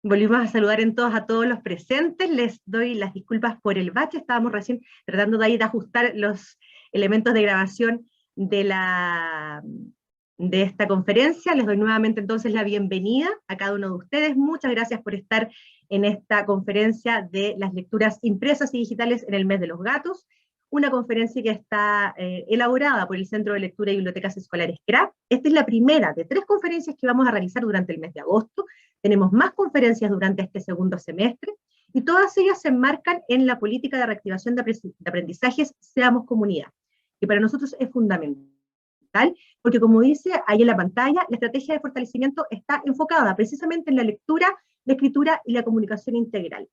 Volvimos a saludar en todos a todos los presentes. Les doy las disculpas por el bache. Estábamos recién tratando de ajustar los elementos de grabación de esta conferencia. Les doy nuevamente entonces la bienvenida a cada uno de ustedes. Muchas gracias por estar en esta conferencia de las lecturas impresas y digitales en el mes de los gatos. Una conferencia que está elaborada por el Centro de Lectura y Bibliotecas Escolares CRAP. Esta es la primera de 3 conferencias que vamos a realizar durante el mes de agosto. Tenemos más conferencias durante este segundo semestre, y todas ellas se enmarcan en la política de reactivación de aprendizajes Seamos Comunidad, que para nosotros es fundamental, porque como dice ahí en la pantalla, la estrategia de fortalecimiento está enfocada precisamente en la lectura, la escritura y la comunicación integral.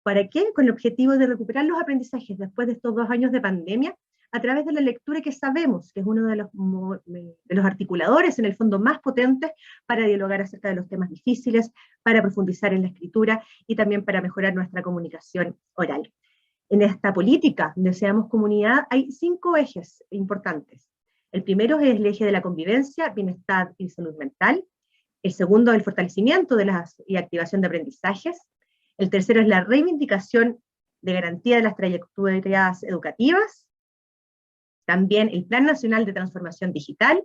¿Para qué? Con el objetivo de recuperar los aprendizajes después de estos 2 años de pandemia, a través de la lectura, que sabemos que es uno de los articuladores, en el fondo, más potentes para dialogar acerca de los temas difíciles, para profundizar en la escritura y también para mejorar nuestra comunicación oral. En esta política de Seamos Comunidad hay 5 ejes importantes. El primero es el eje de la convivencia, bienestar y salud mental. El segundo, el fortalecimiento y activación de aprendizajes. El tercero es la reivindicación de garantía de las trayectorias educativas. También el Plan Nacional de Transformación Digital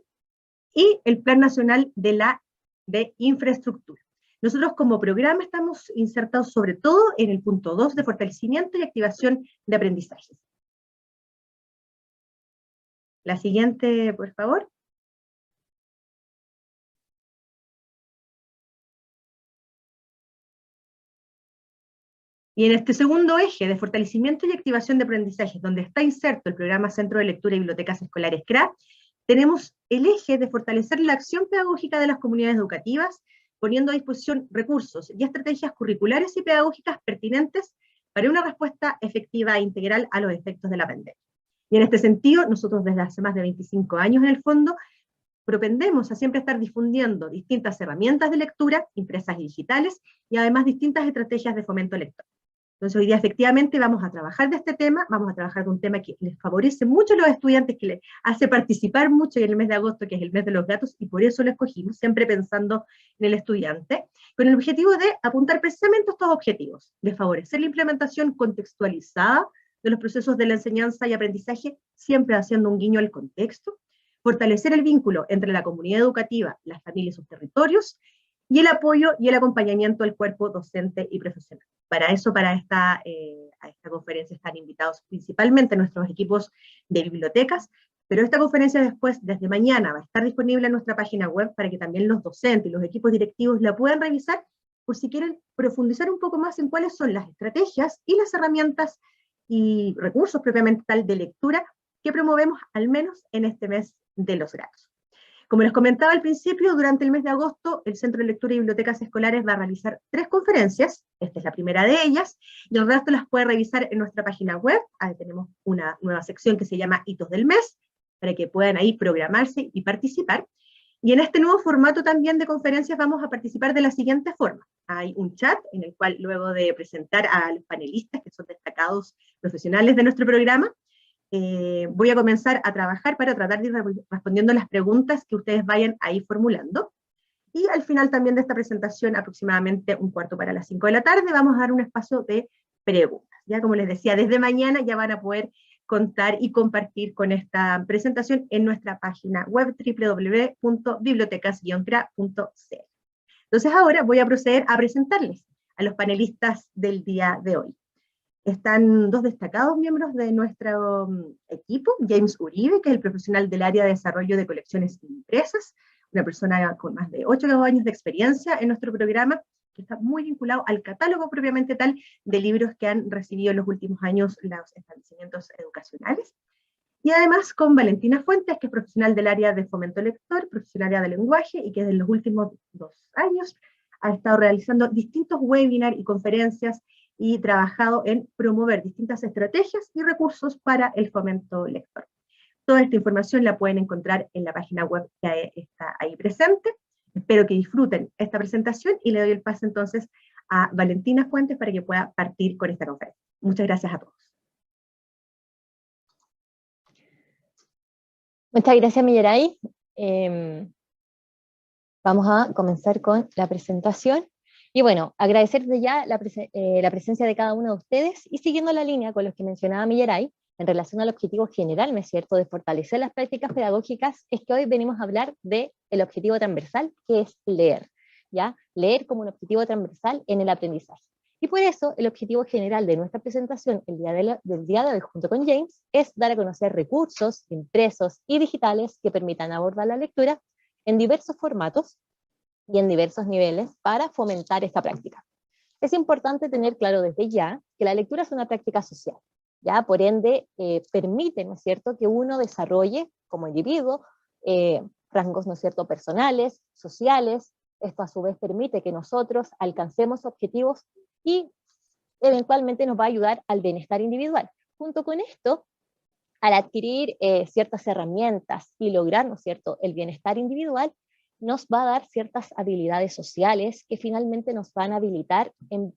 y el Plan Nacional de Infraestructura. Nosotros como programa estamos insertados sobre todo en el punto 2 de fortalecimiento y activación de aprendizajes. La siguiente, por favor. Y en este segundo eje de fortalecimiento y activación de aprendizajes, donde está inserto el programa Centro de Lectura y Bibliotecas Escolares CRAP, tenemos el eje de fortalecer la acción pedagógica de las comunidades educativas, poniendo a disposición recursos y estrategias curriculares y pedagógicas pertinentes para una respuesta efectiva e integral a los efectos de la pandemia. Y en este sentido, nosotros desde hace más de 25 años en el fondo, propendemos a siempre estar difundiendo distintas herramientas de lectura, impresas y digitales, y además distintas estrategias de fomento lector. Entonces hoy día efectivamente vamos a trabajar de este tema, vamos a trabajar de un tema que les favorece mucho a los estudiantes, que les hace participar mucho en el mes de agosto, que es el mes de los gatos, y por eso lo escogimos, siempre pensando en el estudiante, con el objetivo de apuntar precisamente a estos objetivos, de favorecer la implementación contextualizada de los procesos de la enseñanza y aprendizaje, siempre haciendo un guiño al contexto, fortalecer el vínculo entre la comunidad educativa, las familias y sus territorios, y el apoyo y el acompañamiento del cuerpo docente y profesional. Para eso, a esta conferencia están invitados principalmente nuestros equipos de bibliotecas, pero esta conferencia después, desde mañana, va a estar disponible en nuestra página web para que también los docentes y los equipos directivos la puedan revisar, por si quieren profundizar un poco más en cuáles son las estrategias y las herramientas y recursos propiamente tal de lectura que promovemos al menos en este mes de los gatos. Como les comentaba al principio, durante el mes de agosto, el Centro de Lectura y Bibliotecas Escolares va a realizar 3 conferencias, esta es la primera de ellas, y el resto las puede revisar en nuestra página web. Ahí tenemos una nueva sección que se llama Hitos del Mes, para que puedan ahí programarse y participar. Y en este nuevo formato también de conferencias vamos a participar de la siguiente forma. Hay un chat en el cual, luego de presentar a los panelistas, que son destacados profesionales de nuestro programa, voy a comenzar a trabajar para tratar de ir respondiendo las preguntas que ustedes vayan ahí formulando. Y al final también de esta presentación, aproximadamente 4:45 de la tarde, vamos a dar un espacio de preguntas. Ya como les decía, desde mañana ya van a poder contar y compartir con esta presentación en nuestra página web www.bibliotecas-cra.cl. Entonces ahora voy a proceder a presentarles a los panelistas del día de hoy. Están 2 destacados miembros de nuestro equipo, James Uribe, que es el profesional del área de desarrollo de colecciones impresas, una persona con más de 8 años de experiencia en nuestro programa, que está muy vinculado al catálogo propiamente tal de libros que han recibido en los últimos años los establecimientos educacionales. Y además con Valentina Fuentes, que es profesional del área de fomento lector, profesional del área de lenguaje, y que desde los últimos 2 años ha estado realizando distintos webinars y conferencias y trabajado en promover distintas estrategias y recursos para el fomento lector. Toda esta información la pueden encontrar en la página web que está ahí presente. Espero que disfruten esta presentación y le doy el pase entonces a Valentina Fuentes para que pueda partir con esta conferencia. Muchas gracias a todos. Muchas gracias, Millaray. Vamos a comenzar con la presentación. Y bueno, agradecer desde ya la presencia de cada uno de ustedes y siguiendo la línea con los que mencionaba Millaray, en relación al objetivo general, ¿no es cierto?, de fortalecer las prácticas pedagógicas, es que hoy venimos a hablar del objetivo transversal, que es leer, ¿ya? Leer como un objetivo transversal en el aprendizaje. Y por eso, el objetivo general de nuestra presentación del día de hoy, junto con James, es dar a conocer recursos impresos y digitales que permitan abordar la lectura en diversos formatos y en diversos niveles para fomentar esta práctica. Es importante tener claro desde ya que la lectura es una práctica social, ¿ya? Por ende, permite, ¿no es cierto?, que uno desarrolle como individuo rasgos, ¿no es cierto?, personales, sociales. Esto a su vez permite que nosotros alcancemos objetivos y eventualmente nos va a ayudar al bienestar individual. Junto con esto, al adquirir ciertas herramientas y lograr, ¿no es cierto?, el bienestar individual, nos va a dar ciertas habilidades sociales que finalmente nos van a habilitar en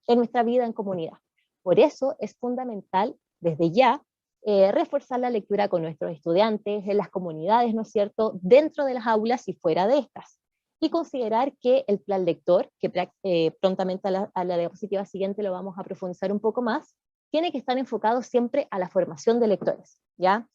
nuestra vida en comunidad. Por eso es fundamental, desde ya, reforzar la lectura con nuestros estudiantes, en las comunidades, ¿no es cierto?, dentro de las aulas y fuera de estas. Y considerar que el plan lector, que prontamente a la diapositiva siguiente lo vamos a profundizar un poco más, tiene que estar enfocado siempre a la formación de lectores, ¿ya?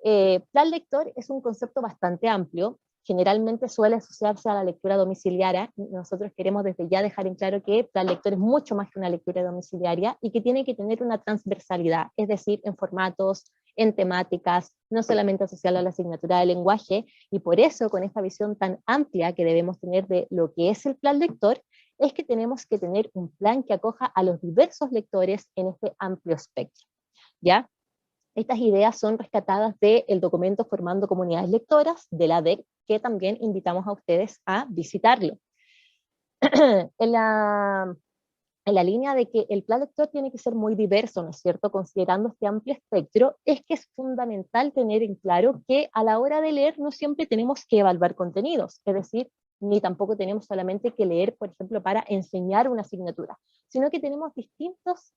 Plan lector es un concepto bastante amplio, generalmente suele asociarse a la lectura domiciliaria. Nosotros queremos desde ya dejar en claro que plan lector es mucho más que una lectura domiciliaria y que tiene que tener una transversalidad, es decir, en formatos, en temáticas, no solamente asociada a la asignatura de lenguaje, y por eso con esta visión tan amplia que debemos tener de lo que es el plan lector, es que tenemos que tener un plan que acoja a los diversos lectores en este amplio espectro, ¿ya? Estas ideas son rescatadas del documento Formando Comunidades Lectoras, de la DEC, que también invitamos a ustedes a visitarlo. en la línea de que el plan lector tiene que ser muy diverso, ¿no es cierto?, considerando este amplio espectro, es que es fundamental tener en claro que a la hora de leer no siempre tenemos que evaluar contenidos, es decir, ni tampoco tenemos solamente que leer, por ejemplo, para enseñar una asignatura, sino que tenemos distintas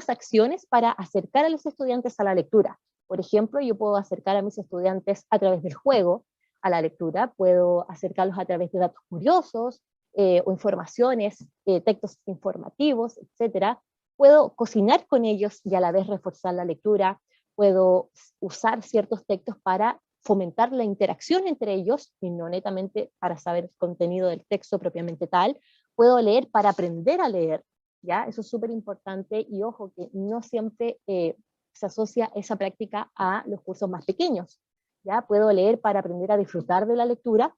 acciones para acercar a los estudiantes a la lectura. Por ejemplo, yo puedo acercar a mis estudiantes a través del juego a la lectura, puedo acercarlos a través de datos curiosos, o informaciones, textos informativos, etc. Puedo cocinar con ellos y a la vez reforzar la lectura, puedo usar ciertos textos para fomentar la interacción entre ellos, y no netamente para saber el contenido del texto propiamente tal. Puedo leer para aprender a leer, ¿ya? Eso es súper importante, y ojo que no siempre se asocia esa práctica a los cursos más pequeños, ¿ya? Puedo leer para aprender a disfrutar de la lectura,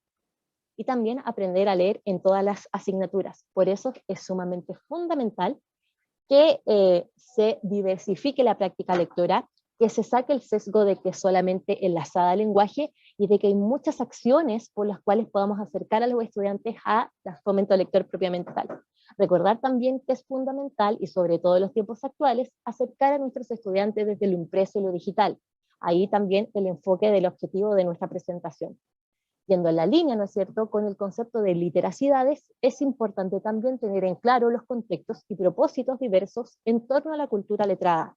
y también aprender a leer en todas las asignaturas. Por eso es sumamente fundamental que se diversifique la práctica lectora, que se saque el sesgo de que es solamente enlazada al lenguaje y de que hay muchas acciones por las cuales podamos acercar a los estudiantes a el fomento lector propiamente tal. Recordar también que es fundamental, y sobre todo en los tiempos actuales, acercar a nuestros estudiantes desde lo impreso y lo digital. Ahí también el enfoque del objetivo de nuestra presentación. Yendo en la línea, ¿no es cierto?, con el concepto de literacidades, es importante también tener en claro los contextos y propósitos diversos en torno a la cultura letrada.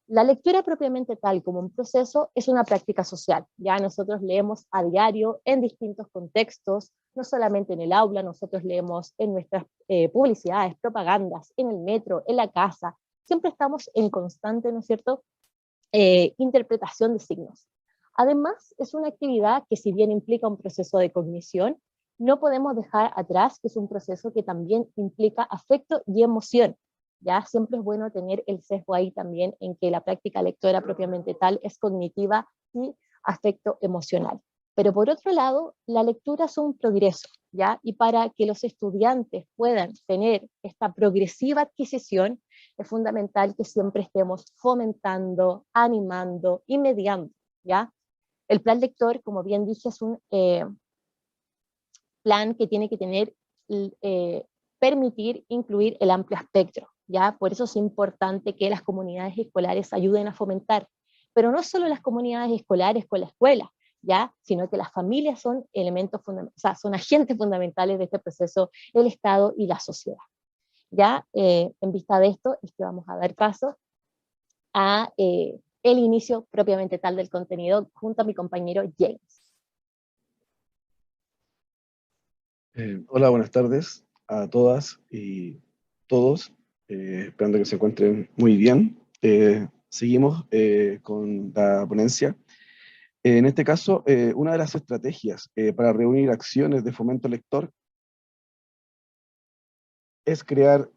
La lectura propiamente tal como un proceso es una práctica social. Ya nosotros leemos a diario en distintos contextos, no solamente en el aula, nosotros leemos en nuestras publicidades, propagandas, en el metro, en la casa. Siempre estamos en constante, ¿no es cierto?, interpretación de signos. Además, es una actividad que, si bien implica un proceso de cognición, no podemos dejar atrás que es un proceso que también implica afecto y emoción. Ya siempre es bueno tener el sesgo ahí también en que la práctica lectora propiamente tal es cognitiva y afecto emocional. Pero por otro lado, la lectura es un progreso, ¿ya? Y para que los estudiantes puedan tener esta progresiva adquisición, es fundamental que siempre estemos fomentando, animando y mediando, ¿ya? El plan lector, como bien dije, es un plan que tiene que tener, permitir incluir el amplio espectro, ¿ya? Por eso es importante que las comunidades escolares ayuden a fomentar, pero no solo las comunidades escolares con la escuela, ¿ya? Sino que las familias son elementos fundamentales, o sea, son agentes fundamentales de este proceso, el Estado y la sociedad. ¿Ya? En vista de esto, es que vamos a dar paso a el inicio propiamente tal del contenido junto a mi compañero James. Hola, buenas tardes. a todas y todos, esperando que se encuentren muy bien. Seguimos con la ponencia. En este caso, una de las estrategias para reunir acciones de fomento lector es crear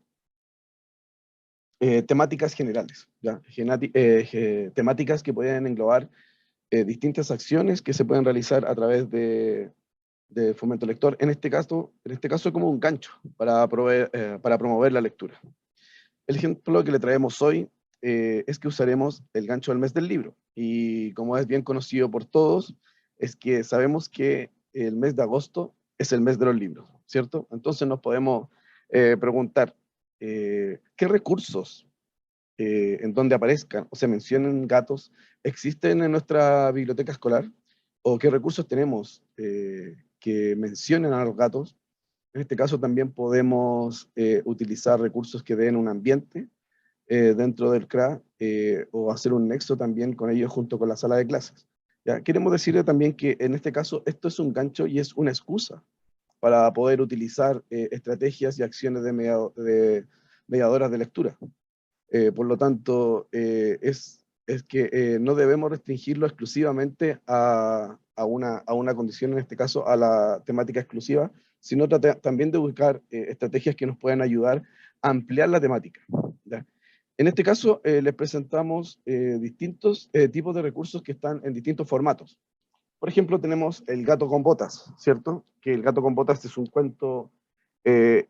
temáticas generales, ¿ya? Temáticas que pueden englobar distintas acciones que se pueden realizar a través de fomento lector, en este caso como un gancho para promover la lectura. El ejemplo que le traemos hoy es que usaremos el gancho del mes del libro, y como es bien conocido por todos, es que sabemos que el mes de agosto es el mes de los libros, ¿cierto? Entonces nos podemos preguntar, ¿qué recursos en donde aparezcan o se mencionen gatos existen en nuestra biblioteca escolar? ¿O qué recursos tenemos que mencionen a los gatos? En este caso también podemos utilizar recursos que den un ambiente dentro del CRA o hacer un nexo también con ellos junto con la sala de clases. ¿Ya? Queremos decirle también que en este caso esto es un gancho y es una excusa para poder utilizar estrategias y acciones de mediadoras de lectura. Por lo tanto, es que no debemos restringirlo exclusivamente a una condición, en este caso a la temática exclusiva, sino también de buscar estrategias que nos puedan ayudar a ampliar la temática, ¿ya? En este caso, les presentamos distintos tipos de recursos que están en distintos formatos. Por ejemplo, tenemos el gato con botas, ¿cierto? Que el gato con botas es un cuento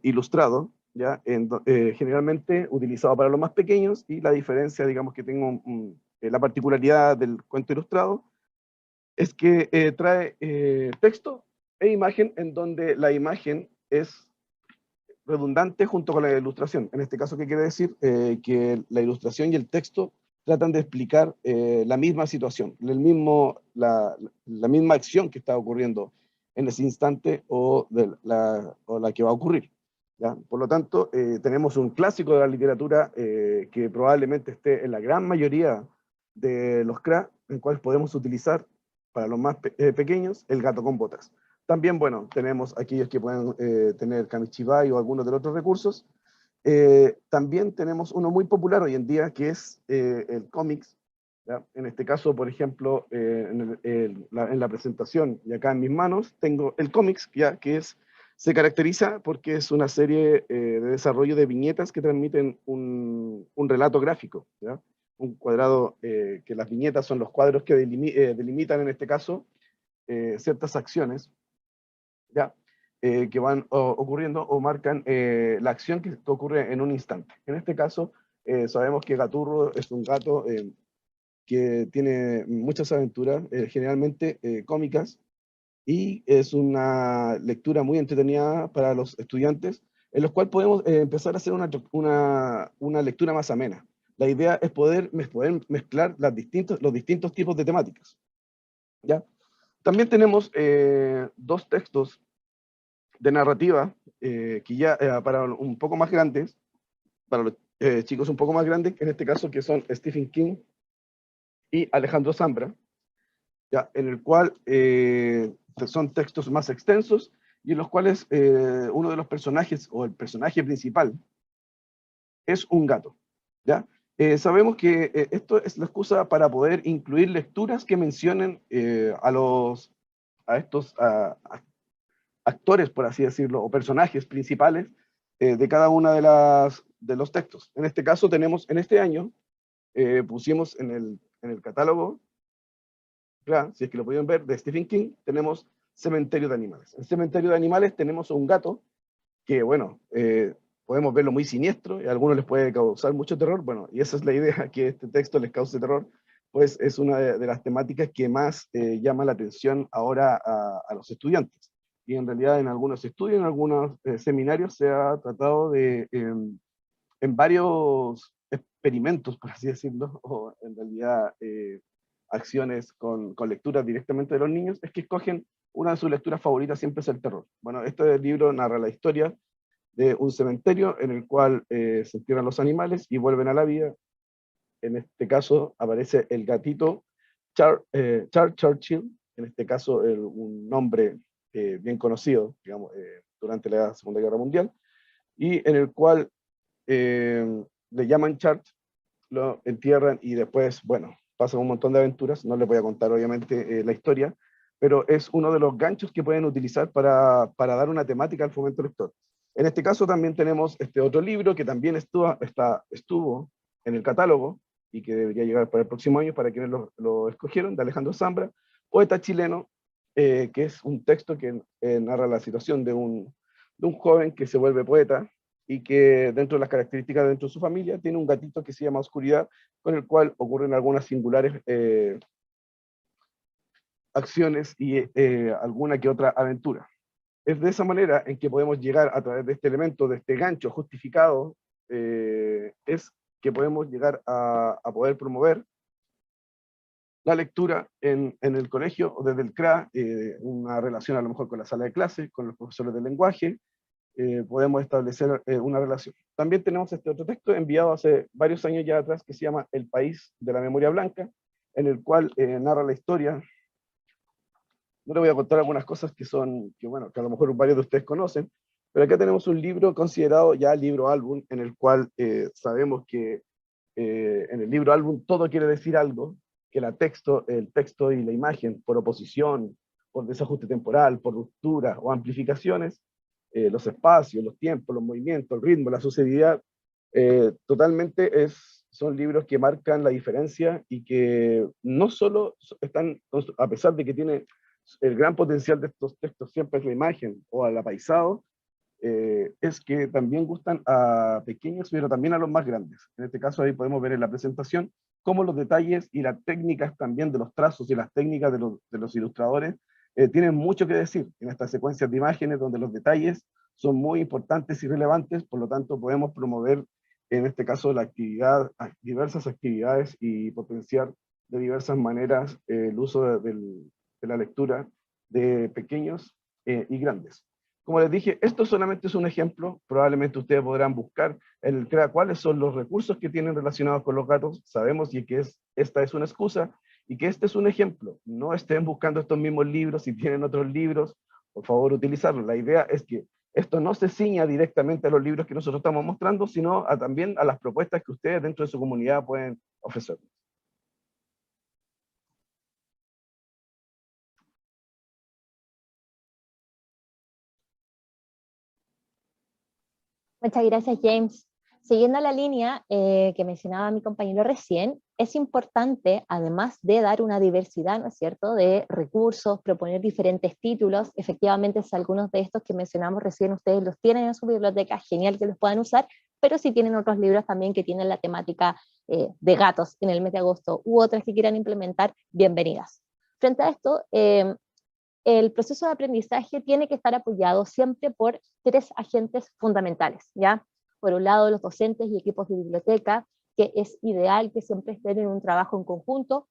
ilustrado, ¿ya? Generalmente utilizado para los más pequeños, y la diferencia, digamos, que tengo la particularidad del cuento ilustrado es que trae texto e imagen, en donde la imagen es redundante junto con la ilustración. En este caso, ¿qué quiere decir? Que la ilustración y el texto tratan de explicar la misma situación, la misma acción que está ocurriendo en ese instante o la que va a ocurrir, ¿ya? Por lo tanto, tenemos un clásico de la literatura que probablemente esté en la gran mayoría de los CRA, en cuales podemos utilizar para los más pequeños el gato con botas. También, bueno, tenemos aquellos que pueden tener Kamichibai o algunos de los otros recursos. También tenemos uno muy popular hoy en día, que es el cómics, ¿ya? En este caso, por ejemplo, en la presentación y acá en mis manos, tengo el cómics, ¿ya? Que se caracteriza porque es una serie de desarrollo de viñetas que transmiten un relato gráfico, ¿ya? Un cuadrado, que las viñetas son los cuadros que delimitan, en este caso, ciertas acciones, ¿ya? Que van ocurriendo o marcan la acción que ocurre en un instante. En este caso, sabemos que Gaturro es un gato que tiene muchas aventuras, generalmente cómicas, y es una lectura muy entretenida para los estudiantes, en los cuales podemos empezar a hacer una lectura más amena. La idea es poder mezclar los distintos tipos de temáticas, ¿ya? También tenemos dos textos de narrativa que ya para un poco más grandes, para los chicos un poco más grandes, en este caso, que son Stephen King y Alejandro Zambra, ya, en el cual son textos más extensos y en los cuales uno de los personajes o el personaje principal es un gato, ¿ya? Sabemos que esto es la excusa para poder incluir lecturas que mencionen a estos actores, por así decirlo, o personajes principales de cada una de los textos. En este caso tenemos, en este año, pusimos en el catálogo, ¿verdad? Si es que lo pueden ver, de Stephen King, tenemos Cementerio de Animales. En Cementerio de Animales tenemos un gato que, bueno, podemos verlo muy siniestro, y a algunos les puede causar mucho terror, bueno, y esa es la idea, que este texto les cause terror, pues es una de las temáticas que más llama la atención ahora a los estudiantes. Y en realidad en algunos estudios, en algunos seminarios, se ha tratado en varios experimentos, por así decirlo, o en realidad acciones con lecturas directamente de los niños, es que escogen una de sus lecturas favoritas, siempre es el terror. Bueno, este libro narra la historia de un cementerio en el cual se entierran los animales y vuelven a la vida. En este caso aparece el gatito Charles Churchill, en este caso un nombre bien conocido, digamos, durante la Segunda Guerra Mundial, y en el cual le llaman chart, lo entierran y después, bueno, pasan un montón de aventuras. No les voy a contar obviamente la historia, pero es uno de los ganchos que pueden utilizar para dar una temática al fomento lector. En este caso también tenemos este otro libro que también estuvo en el catálogo y que debería llegar para el próximo año para quienes lo escogieron, de Alejandro Zambra, poeta chileno, que es un texto que narra la situación de un joven que se vuelve poeta y que dentro de las características dentro de su familia tiene un gatito que se llama Oscuridad, con el cual ocurren algunas singulares acciones y alguna que otra aventura. Es de esa manera en que podemos llegar a través de este elemento, de este gancho justificado, es que podemos llegar a poder promover la lectura en el colegio o desde el CRA, una relación a lo mejor con la sala de clase, con los profesores de lenguaje, podemos establecer una relación. También tenemos este otro texto enviado hace varios años ya atrás que se llama El País de la Memoria Blanca, en el cual narra la historia. No le voy a contar algunas cosas bueno, que a lo mejor varios de ustedes conocen, pero acá tenemos un libro considerado ya libro álbum, en el cual sabemos que en el libro álbum todo quiere decir algo, que el texto y la imagen, por oposición, por desajuste temporal, por ruptura o amplificaciones, los espacios, los tiempos, los movimientos, el ritmo, la sucesividad, totalmente son libros que marcan la diferencia y que no solo están, a pesar de que tiene el gran potencial de estos textos siempre es la imagen o al apaisado, es que también gustan a pequeños, pero también a los más grandes. En este caso ahí podemos ver en la presentación cómo los detalles y las técnicas también de los trazos y las técnicas de los ilustradores tienen mucho que decir en estas secuencias de imágenes donde los detalles son muy importantes y relevantes, por lo tanto podemos promover en este caso diversas actividades y potenciar de diversas maneras el uso de la lectura de pequeños y grandes. Como les dije, esto solamente es un ejemplo, probablemente ustedes podrán buscar en el CREA cuáles son los recursos que tienen relacionados con los gatos, sabemos y que esta es una excusa, y que este es un ejemplo, no estén buscando estos mismos libros, si tienen otros libros, por favor utilizarlos. La idea es que esto no se ciña directamente a los libros que nosotros estamos mostrando, sino también a las propuestas que ustedes dentro de su comunidad pueden ofrecer. Muchas gracias, James. Siguiendo la línea que mencionaba mi compañero recién, es importante, además de dar una diversidad, ¿no es cierto?, de recursos, proponer diferentes títulos. Efectivamente, si algunos de estos que mencionamos recién ustedes los tienen en su biblioteca, genial que los puedan usar, pero si tienen otros libros también que tienen la temática de gatos en el mes de agosto u otras que quieran implementar, bienvenidas. Frente a esto, el proceso de aprendizaje tiene que estar apoyado siempre por 3 agentes fundamentales, ¿ya? Por un lado, los docentes y equipos de biblioteca, que es ideal que siempre estén en un trabajo en conjunto.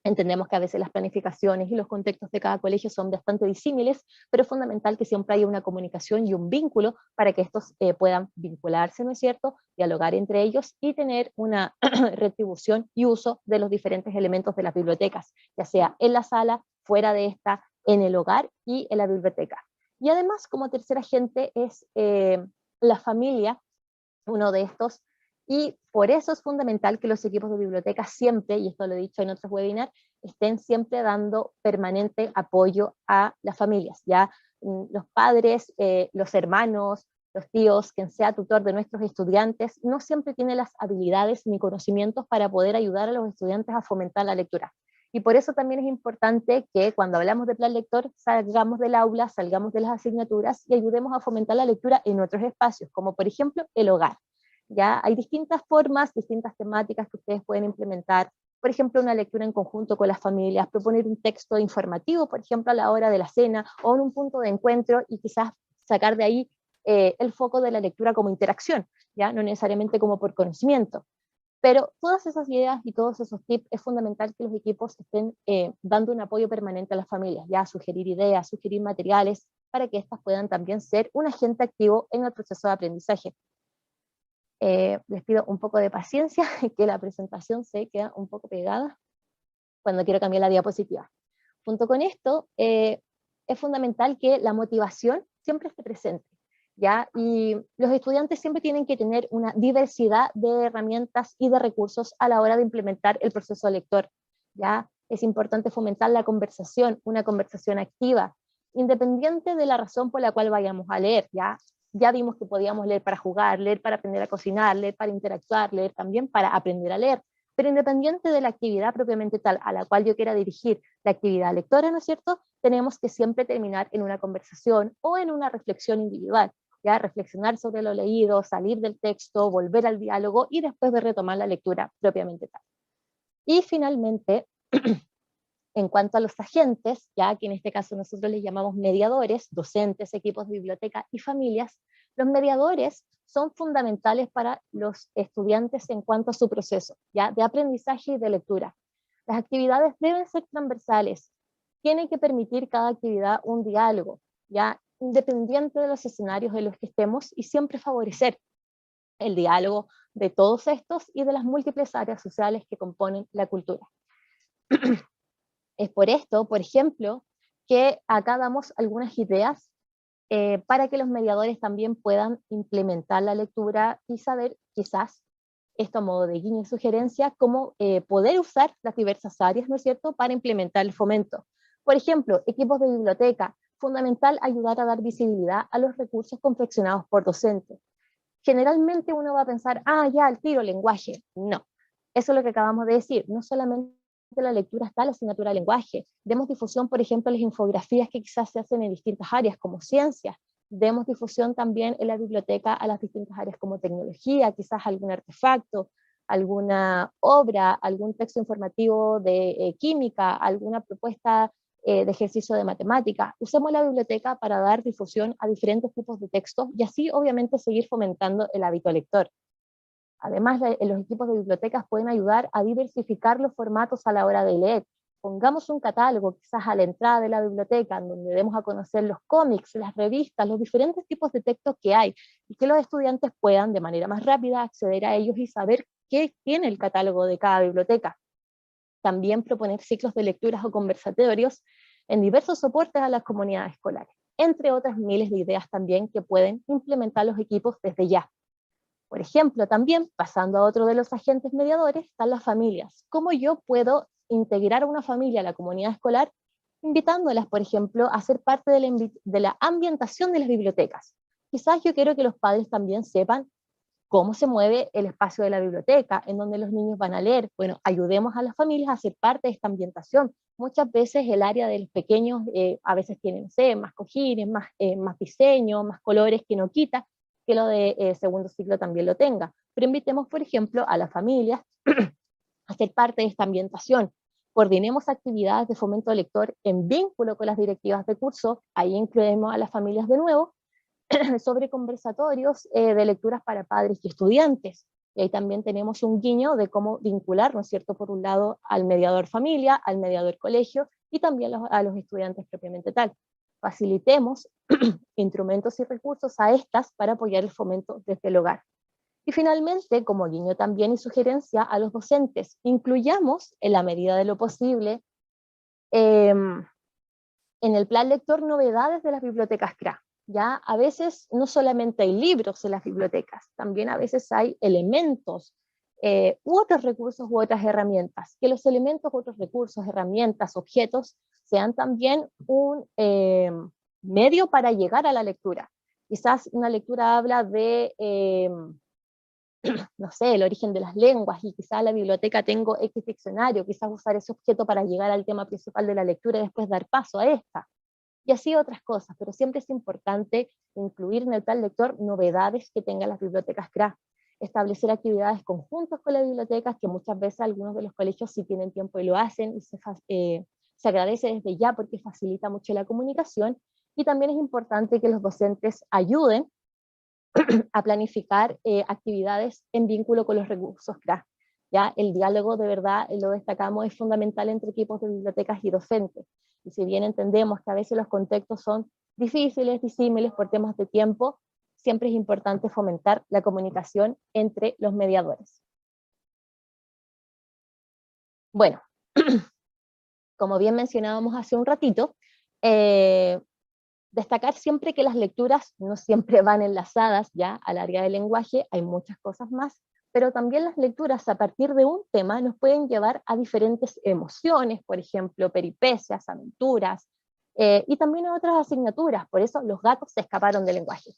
Entendemos que a veces las planificaciones y los contextos de cada colegio son bastante disímiles, pero es fundamental que siempre haya una comunicación y un vínculo para que estos puedan vincularse, ¿no es cierto?, dialogar entre ellos y tener una retribución y uso de los diferentes elementos de las bibliotecas, ya sea en la sala, fuera de esta, en el hogar y en la biblioteca. Y además, como tercer agente es la familia, uno de estos, y por eso es fundamental que los equipos de biblioteca siempre, y esto lo he dicho en otros webinars, estén siempre dando permanente apoyo a las familias, ya los padres, los hermanos, los tíos, quien sea tutor de nuestros estudiantes, no siempre tiene las habilidades ni conocimientos para poder ayudar a los estudiantes a fomentar la lectura. Y por eso también es importante que cuando hablamos de plan lector salgamos del aula, salgamos de las asignaturas y ayudemos a fomentar la lectura en otros espacios, como por ejemplo el hogar. Ya hay distintas formas, distintas temáticas que ustedes pueden implementar, por ejemplo una lectura en conjunto con las familias, proponer un texto informativo, por ejemplo a la hora de la cena o en un punto de encuentro y quizás sacar de ahí el foco de la lectura como interacción, ya no necesariamente como por conocimiento. Pero todas esas ideas y todos esos tips es fundamental que los equipos estén dando un apoyo permanente a las familias, ya sugerir ideas, sugerir materiales, para que éstas puedan también ser un agente activo en el proceso de aprendizaje. Les pido un poco de paciencia, que la presentación se queda un poco pegada cuando quiero cambiar la diapositiva. Junto con esto, es fundamental que la motivación siempre esté presente. ¿ya? Y los estudiantes siempre tienen que tener una diversidad de herramientas y de recursos a la hora de implementar el proceso lector, ¿ya? Es importante fomentar la conversación, una conversación activa, independiente de la razón por la cual vayamos a leer, ¿ya? Ya vimos que podíamos leer para jugar, leer para aprender a cocinar, leer para interactuar, leer también para aprender a leer, pero independiente de la actividad propiamente tal a la cual yo quiera dirigir la actividad lectora, ¿no es cierto?, tenemos que siempre terminar en una conversación o en una reflexión individual, ya reflexionar sobre lo leído, salir del texto, volver al diálogo y después de retomar la lectura propiamente tal. Y finalmente, en cuanto a los agentes, ya que en este caso nosotros les llamamos mediadores, docentes, equipos de biblioteca y familias, los mediadores son fundamentales para los estudiantes en cuanto a su proceso, ya de aprendizaje y de lectura. Las actividades deben ser transversales, tiene que permitir cada actividad un diálogo, ya independiente de los escenarios en los que estemos, y siempre favorecer el diálogo de todos estos y de las múltiples áreas sociales que componen la cultura. Es por esto, por ejemplo, que acá damos algunas ideas para que los mediadores también puedan implementar la lectura y saber, quizás, esto a modo de guiño y sugerencia, cómo poder usar las diversas áreas, ¿no es cierto?, para implementar el fomento. Por ejemplo, equipos de biblioteca, fundamental ayudar a dar visibilidad a los recursos confeccionados por docentes. Generalmente uno va a pensar, ya, al tiro, lenguaje. No, eso es lo que acabamos de decir, no solamente la lectura está la asignatura de lenguaje, demos difusión, por ejemplo, a las infografías que quizás se hacen en distintas áreas, como ciencias, demos difusión también en la biblioteca a las distintas áreas como tecnología, quizás algún artefacto, alguna obra, algún texto informativo de química, alguna propuesta de ejercicio de matemática. Usemos la biblioteca para dar difusión a diferentes tipos de textos y así obviamente seguir fomentando el hábito lector. Además, los equipos de bibliotecas pueden ayudar a diversificar los formatos a la hora de leer. Pongamos un catálogo quizás a la entrada de la biblioteca, en donde demos a conocer los cómics, las revistas, los diferentes tipos de textos que hay, y que los estudiantes puedan de manera más rápida acceder a ellos y saber qué tiene el catálogo de cada biblioteca. También proponer ciclos de lecturas o conversatorios en diversos soportes a las comunidades escolares, entre otras miles de ideas también que pueden implementar los equipos desde ya. Por ejemplo, también, pasando a otro de los agentes mediadores, están las familias. ¿Cómo yo puedo integrar a una familia a la comunidad escolar, invitándolas, por ejemplo, a ser parte de la ambientación de las bibliotecas? Quizás yo quiero que los padres también sepan cómo se mueve el espacio de la biblioteca, en donde los niños van a leer. Bueno, ayudemos a las familias a ser parte de esta ambientación. Muchas veces el área de los pequeños a veces tienen, no sé, más cojines, más diseño, más colores que no quita, que lo de segundo ciclo también lo tenga. Pero invitemos, por ejemplo, a las familias a ser parte de esta ambientación. Coordinemos actividades de fomento lector en vínculo con las directivas de curso, ahí incluimos a las familias de nuevo, sobre conversatorios de lecturas para padres y estudiantes. Y ahí también tenemos un guiño de cómo vincular, ¿no es cierto?, por un lado al mediador familia, al mediador colegio y también a los estudiantes propiamente tal. Facilitemos instrumentos y recursos a estas para apoyar el fomento desde el hogar. Y finalmente, como guiño también y sugerencia a los docentes, incluyamos en la medida de lo posible en el plan lector novedades de las bibliotecas CRA. Ya a veces no solamente hay libros en las bibliotecas, también a veces hay elementos u otros recursos u otras herramientas. Que los elementos, otros recursos, herramientas, objetos sean también un medio para llegar a la lectura. Quizás una lectura habla de, no sé, el origen de las lenguas, y quizás en la biblioteca tengo X diccionario, quizás usar ese objeto para llegar al tema principal de la lectura y después dar paso a esta. Y así otras cosas, pero siempre es importante incluir en el plan lector novedades que tengan las bibliotecas CRA, establecer actividades conjuntas con las bibliotecas, que muchas veces algunos de los colegios sí tienen tiempo y lo hacen, y se agradece desde ya porque facilita mucho la comunicación, y también es importante que los docentes ayuden a planificar actividades en vínculo con los recursos CRA. Ya el diálogo, de verdad, lo destacamos, es fundamental entre equipos de bibliotecas y docentes. Y si bien entendemos que a veces los contextos son difíciles, disímiles por temas de tiempo, siempre es importante fomentar la comunicación entre los mediadores. Bueno, como bien mencionábamos hace un ratito, Destacar siempre que las lecturas no siempre van enlazadas ya al área del lenguaje, hay muchas cosas más, pero también las lecturas a partir de un tema nos pueden llevar a diferentes emociones, por ejemplo, peripecias, aventuras, y también a otras asignaturas. Por eso los gatos se escaparon del lenguaje.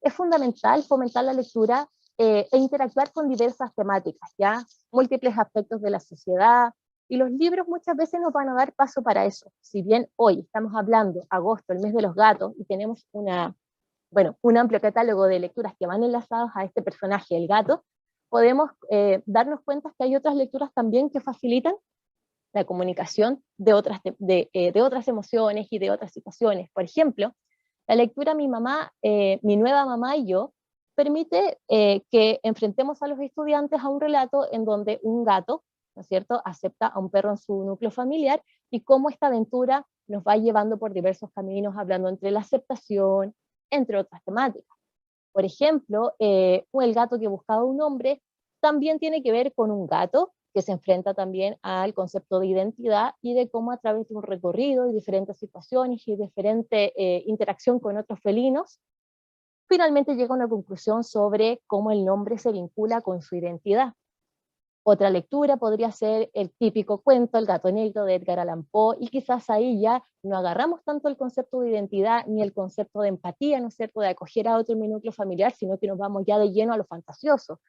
Es fundamental fomentar la lectura e interactuar con diversas temáticas, ¿ya? Múltiples aspectos de la sociedad, y los libros muchas veces nos van a dar paso para eso. Si bien hoy estamos hablando, agosto, el mes de los gatos, y tenemos un amplio catálogo de lecturas que van enlazados a este personaje, el gato, podemos darnos cuenta que hay otras lecturas también que facilitan la comunicación de otras emociones y de otras situaciones. Por ejemplo, la lectura Mi nueva mamá y yo permite que enfrentemos a los estudiantes a un relato en donde un gato, ¿no es cierto?, acepta a un perro en su núcleo familiar, y cómo esta aventura nos va llevando por diversos caminos, hablando entre la aceptación, entre otras temáticas. Por ejemplo, El gato que buscaba un hombre también tiene que ver con un gato que se enfrenta también al concepto de identidad y de cómo a través de un recorrido y diferentes situaciones y diferente interacción con otros felinos, finalmente llega a una conclusión sobre cómo el nombre se vincula con su identidad. Otra lectura podría ser el típico cuento, El gato negro de Edgar Allan Poe, y quizás ahí ya no agarramos tanto el concepto de identidad ni el concepto de empatía, ¿no es cierto?, de acoger a otro en mi núcleo familiar, sino que nos vamos ya de lleno a lo fantasioso,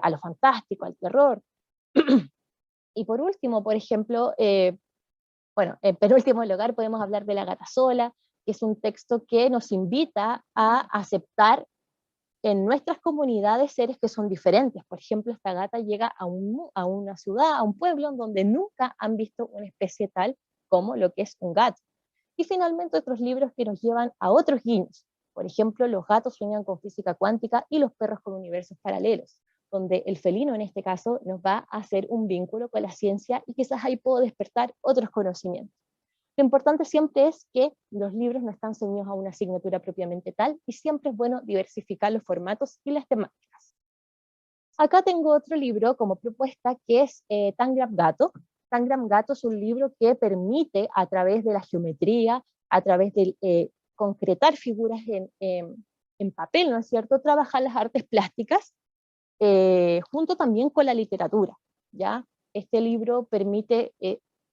a lo fantástico, al terror. Y por último, por ejemplo, en penúltimo lugar podemos hablar de La gata sola, que es un texto que nos invita a aceptar en nuestras comunidades seres que son diferentes. Por ejemplo, esta gata llega a una ciudad, a un pueblo en donde nunca han visto una especie tal como lo que es un gato. Y finalmente otros libros que nos llevan a otros guiños. Por ejemplo, Los gatos sueñan con física cuántica y Los perros con universos paralelos, donde el felino en este caso nos va a hacer un vínculo con la ciencia y quizás ahí puedo despertar otros conocimientos. Lo importante siempre es que los libros no están ceñidos a una asignatura propiamente tal, y siempre es bueno diversificar los formatos y las temáticas. Acá tengo otro libro como propuesta que es Tangram Gato. Tangram Gato es un libro que permite, a través de la geometría, a través de concretar figuras en papel, ¿no es cierto?, trabajar las artes plásticas, junto también con la literatura, ¿ya? Este libro permite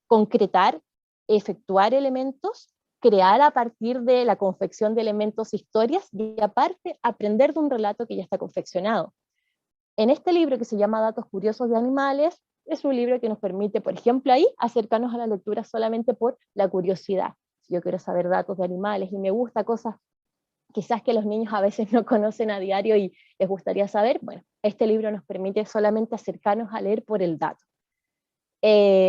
concretar, efectuar elementos, crear a partir de la confección de elementos historias, y aparte aprender de un relato que ya está confeccionado. En este libro, que se llama Datos curiosos de animales, es un libro que nos permite, por ejemplo, ahí acercarnos a la lectura solamente por la curiosidad. Si yo quiero saber datos de animales y me gusta cosas quizás que los niños a veces no conocen a diario y les gustaría saber, bueno, este libro nos permite solamente acercarnos a leer por el dato.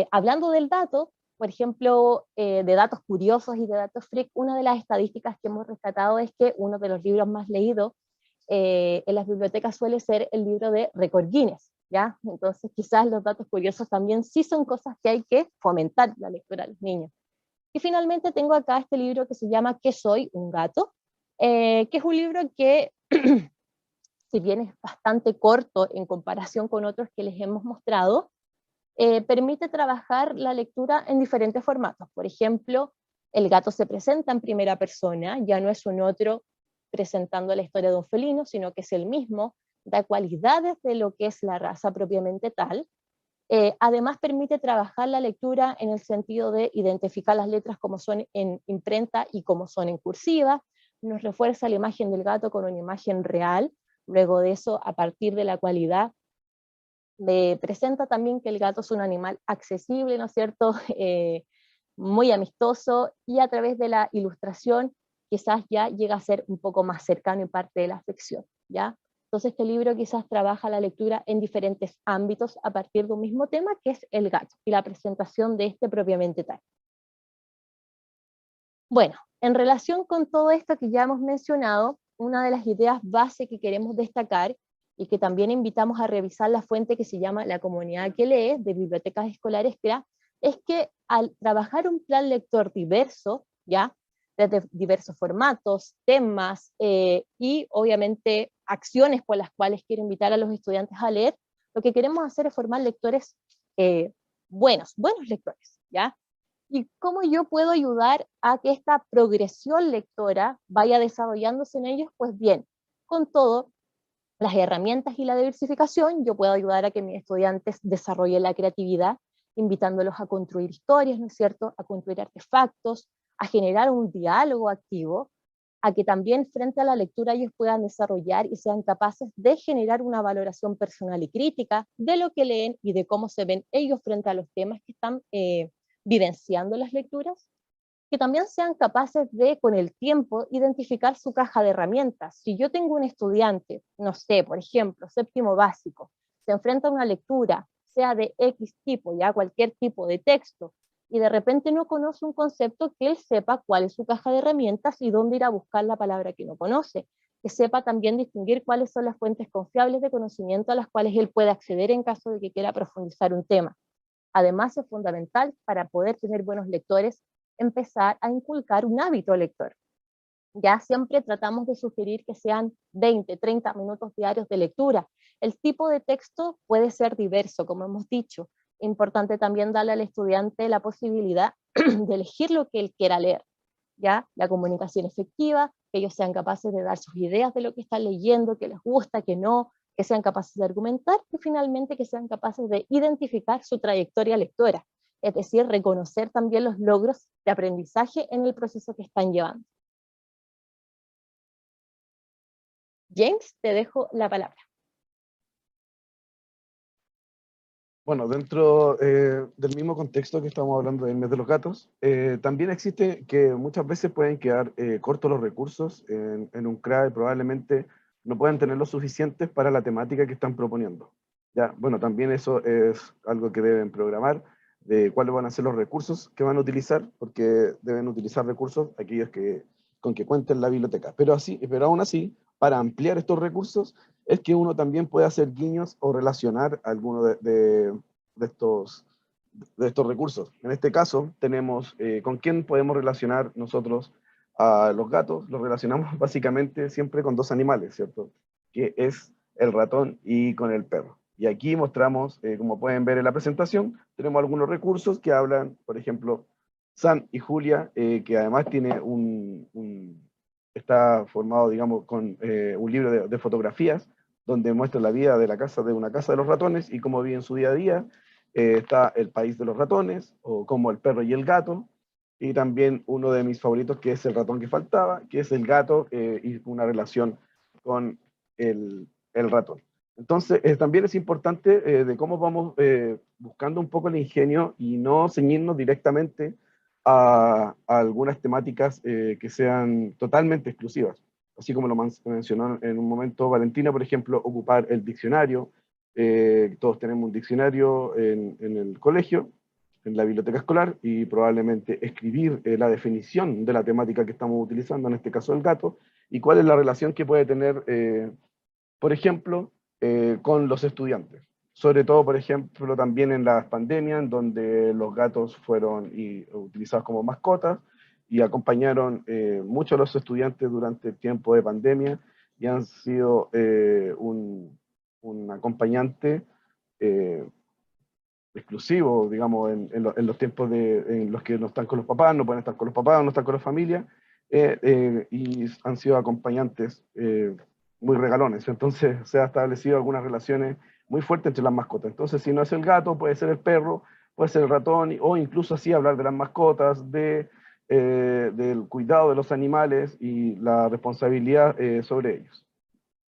Hablando del dato, por ejemplo, de datos curiosos y de datos freak, una de las estadísticas que hemos rescatado es que uno de los libros más leídos en las bibliotecas suele ser el libro de Récord Guinness, ¿ya? Entonces quizás los datos curiosos también sí son cosas que hay que fomentar la lectura a los niños. Y finalmente tengo acá este libro que se llama ¿Qué soy? Un gato, que es un libro que, si bien es bastante corto en comparación con otros que les hemos mostrado, permite trabajar la lectura en diferentes formatos. Por ejemplo, el gato se presenta en primera persona, ya no es un otro presentando la historia de un felino, sino que es el mismo, da cualidades de lo que es la raza propiamente tal. Además permite trabajar la lectura en el sentido de identificar las letras como son en imprenta y como son en cursiva, nos refuerza la imagen del gato con una imagen real. Luego de eso, a partir de la cualidad, me presenta también que el gato es un animal accesible, ¿no es cierto?, muy amistoso, y a través de la ilustración quizás ya llega a ser un poco más cercano y parte de la afección, ¿ya? Entonces este libro quizás trabaja la lectura en diferentes ámbitos a partir de un mismo tema, que es el gato, y la presentación de este propiamente tal. Bueno, en relación con todo esto que ya hemos mencionado, una de las ideas base que queremos destacar, y que también invitamos a revisar la fuente que se llama La Comunidad que Lee, de Bibliotecas Escolares CRA, es que al trabajar un plan lector diverso, ¿ya?, desde diversos formatos, temas y obviamente acciones por las cuales quiero invitar a los estudiantes a leer, lo que queremos hacer es formar lectores buenos lectores, ¿ya? ¿Y cómo yo puedo ayudar a que esta progresión lectora vaya desarrollándose en ellos? Pues bien, con todo, las herramientas y la diversificación, yo puedo ayudar a que mis estudiantes desarrollen la creatividad, invitándolos a construir historias, ¿no es cierto?, a construir artefactos, a generar un diálogo activo, a que también frente a la lectura ellos puedan desarrollar y sean capaces de generar una valoración personal y crítica de lo que leen y de cómo se ven ellos frente a los temas que están vivenciando las lecturas, que también sean capaces de, con el tiempo, identificar su caja de herramientas. Si yo tengo un estudiante, no sé, por ejemplo, séptimo básico, se enfrenta a una lectura, sea de X tipo, ya cualquier tipo de texto, y de repente no conoce un concepto, que él sepa cuál es su caja de herramientas y dónde ir a buscar la palabra que no conoce, que sepa también distinguir cuáles son las fuentes confiables de conocimiento a las cuales él puede acceder en caso de que quiera profundizar un tema. Además, es fundamental para poder tener buenos lectores empezar a inculcar un hábito lector. Ya siempre tratamos de sugerir que sean 20, 30 minutos diarios de lectura. El tipo de texto puede ser diverso, como hemos dicho. Importante también darle al estudiante la posibilidad de elegir lo que él quiera leer. ¿Ya? La comunicación efectiva, que ellos sean capaces de dar sus ideas de lo que están leyendo, que les gusta, que no, que sean capaces de argumentar y finalmente que sean capaces de identificar su trayectoria lectora, es decir, reconocer también los logros de aprendizaje en el proceso que están llevando. James, te dejo la palabra. Bueno, dentro del mismo contexto que estamos hablando del mes de los gatos, también existe que muchas veces pueden quedar cortos los recursos en un CRA y probablemente no pueden tener lo suficientes para la temática que están proponiendo. Ya, bueno, también eso es algo que deben programar, de cuáles van a ser los recursos que van a utilizar, porque deben utilizar recursos aquellos con que cuenten la biblioteca. Pero aún así, para ampliar estos recursos, es que uno también puede hacer guiños o relacionar alguno de estos recursos. En este caso, tenemos con quién podemos relacionar nosotros a los gatos. Los relacionamos básicamente siempre con dos animales, ¿cierto? Que es el ratón y con el perro. Y aquí mostramos, como pueden ver en la presentación, tenemos algunos recursos que hablan, por ejemplo, Sam y Julia, que además tiene está formado, digamos, con un libro de fotografías, donde muestra la vida de una casa de los ratones y cómo viven su día a día. Está El país de los ratones, o como El perro y el gato, y también uno de mis favoritos, que es El ratón que faltaba, que es el gato y una relación con el ratón. Entonces, también es importante de cómo vamos buscando un poco el ingenio y no ceñirnos directamente a algunas temáticas que sean totalmente exclusivas. Así como lo mencionó en un momento Valentina, por ejemplo, ocupar el diccionario. Todos tenemos un diccionario en el colegio, en la biblioteca escolar, y probablemente escribir la definición de la temática que estamos utilizando, en este caso el gato, y cuál es la relación que puede tener, por ejemplo, con los estudiantes. Sobre todo, por ejemplo, también en las pandemias, en donde los gatos fueron utilizados como mascotas y acompañaron mucho a los estudiantes durante el tiempo de pandemia y han sido un acompañante exclusivo, digamos, en los tiempos en los que no están con los papás, no pueden estar con los papás, no están con la familia, y han sido acompañantes muy regalones. Entonces se ha establecido algunas relaciones muy fuertes entre las mascotas. Entonces, si no es el gato, puede ser el perro, puede ser el ratón, o incluso así hablar de las mascotas, del cuidado de los animales y la responsabilidad sobre ellos.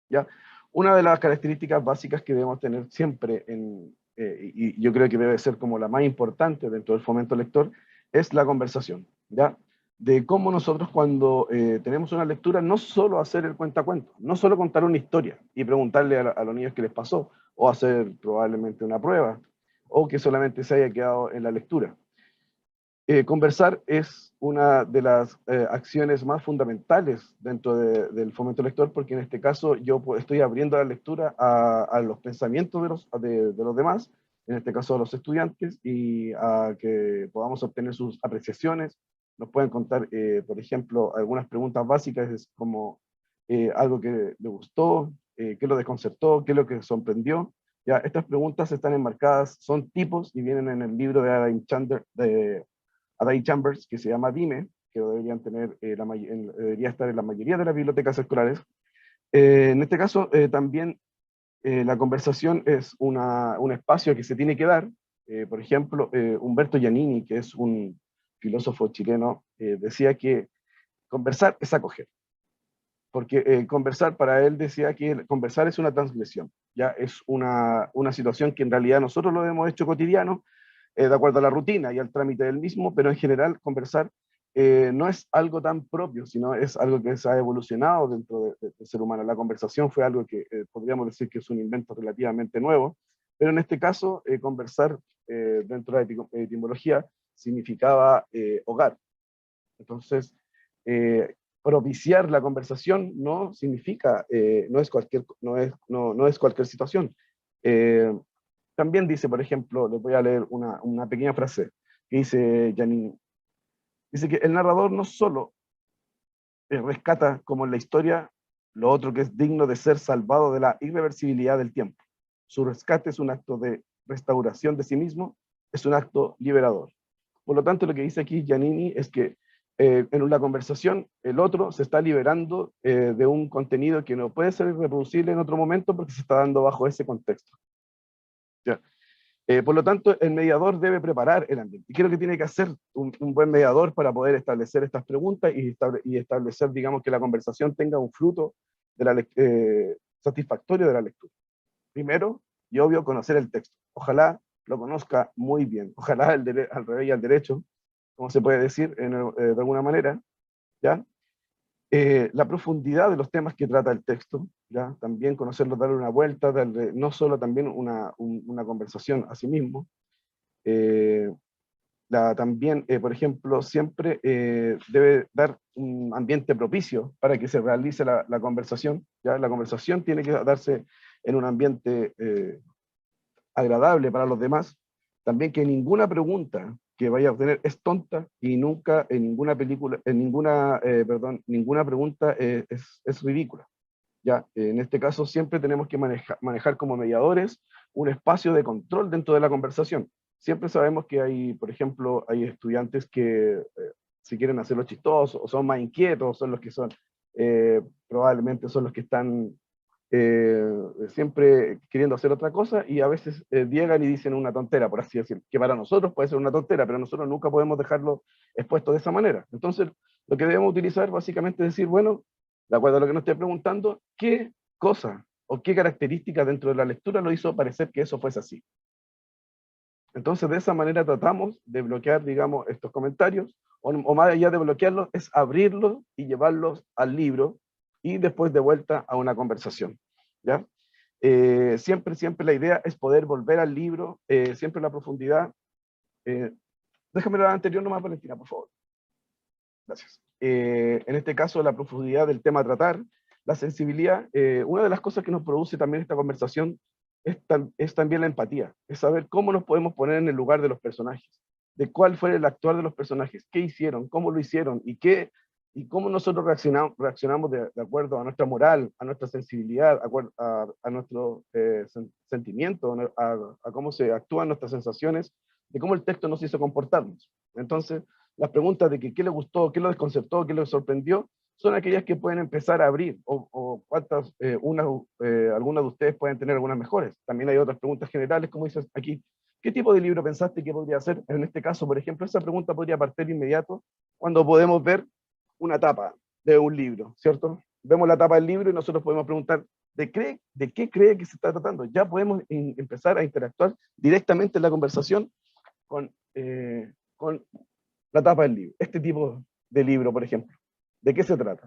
¿Ya? Una de las características básicas que debemos tener siempre, y yo creo que debe ser como la más importante dentro del fomento lector, es la conversación, ¿ya? De cómo nosotros cuando tenemos una lectura, no solo hacer el cuentacuentos, no solo contar una historia y preguntarle a los niños qué les pasó, o hacer probablemente una prueba, o que solamente se haya quedado en la lectura. Conversar es una de las acciones más fundamentales dentro del fomento lector, porque en este caso yo estoy abriendo la lectura a los pensamientos de los demás, en este caso a los estudiantes, y a que podamos obtener sus apreciaciones. Nos pueden contar, por ejemplo, algunas preguntas básicas, como algo que le gustó, qué lo desconcertó, qué es lo que sorprendió. Ya, estas preguntas están enmarcadas, son tipos y vienen en el libro de Adam Chandler, Adai Chambers, que se llama Dime, que deberían tener, debería estar en la mayoría de las bibliotecas escolares. En este caso, también la conversación es un espacio que se tiene que dar. Por ejemplo, Humberto Giannini, que es un filósofo chileno, decía que conversar es acoger. Porque conversar, para él decía que conversar es una transgresión, ya es una situación que en realidad nosotros lo hemos hecho cotidiano, de acuerdo a la rutina y al trámite del mismo, pero en general conversar no es algo tan propio, sino es algo que se ha evolucionado dentro del ser humano. La conversación fue algo que podríamos decir que es un invento relativamente nuevo, pero en este caso conversar dentro de la etimología significaba hogar. Entonces, propiciar la conversación no significa, no es cualquier situación. También dice, por ejemplo, les voy a leer una pequeña frase que dice Giannini. Dice que el narrador no solo rescata, como en la historia, lo otro que es digno de ser salvado de la irreversibilidad del tiempo. Su rescate es un acto de restauración de sí mismo, es un acto liberador. Por lo tanto, lo que dice aquí Giannini es que en una conversación el otro se está liberando de un contenido que no puede ser reproducible en otro momento porque se está dando bajo ese contexto. ¿Ya? Por lo tanto, el mediador debe preparar el ambiente. ¿Y qué es lo que tiene que hacer un buen mediador para poder establecer estas preguntas y establecer, digamos, que la conversación tenga un fruto satisfactorio de la lectura? Primero, y obvio, conocer el texto. Ojalá lo conozca muy bien. Ojalá al revés y al derecho, como se puede decir de alguna manera, ¿ya? La profundidad de los temas que trata el texto, ¿ya? También conocerlo, darle una vuelta, no solo también una conversación a sí mismo. También, por ejemplo, siempre debe dar un ambiente propicio para que se realice la conversación, ¿ya? La conversación tiene que darse en un ambiente agradable para los demás. También que ninguna pregunta que vaya a obtener es tonta y nunca en ninguna película, ninguna pregunta es ridícula. ¿Ya? En este caso siempre tenemos que manejar como mediadores un espacio de control dentro de la conversación. Siempre sabemos que hay, por ejemplo, hay estudiantes que si quieren hacerlo chistoso o son más inquietos, son los que son, probablemente son los que están siempre queriendo hacer otra cosa y a veces llegan y dicen una tontera, por así decirlo, que para nosotros puede ser una tontera, pero nosotros nunca podemos dejarlo expuesto de esa manera. Entonces, lo que debemos utilizar básicamente es decir, bueno, de acuerdo a lo que nos esté preguntando, ¿qué cosa o qué característica dentro de la lectura lo hizo parecer que eso fuese así? Entonces, de esa manera tratamos de bloquear, digamos, estos comentarios, o más allá de bloquearlos, es abrirlos y llevarlos al libro y después de vuelta a una conversación, ¿ya? Siempre la idea es poder volver al libro, siempre la profundidad. Déjame la anterior nomás, Valentina, por favor. Gracias. En este caso, la profundidad del tema a tratar, la sensibilidad, una de las cosas que nos produce también esta conversación es también la empatía, es saber cómo nos podemos poner en el lugar de los personajes, de cuál fue el actuar de los personajes, qué hicieron, cómo lo hicieron y cómo nosotros reaccionamos de acuerdo a nuestra moral, a nuestra sensibilidad, a nuestro sentimiento, a cómo se actúan nuestras sensaciones, de cómo el texto nos hizo comportarnos. Entonces, las preguntas de qué le gustó, qué lo desconcertó, qué lo sorprendió, son aquellas que pueden empezar a abrir, o algunas de ustedes pueden tener algunas mejores. También hay otras preguntas generales, como dices aquí, ¿qué tipo de libro pensaste que podría ser? En este caso, por ejemplo, esa pregunta podría partir de inmediato cuando podemos ver una tapa de un libro, ¿cierto? Vemos la tapa del libro y nosotros podemos preguntar, ¿de qué cree que se está tratando? Ya podemos empezar a interactuar directamente en la conversación con la tapa del libro. Este tipo de libro, por ejemplo. ¿De qué se trata?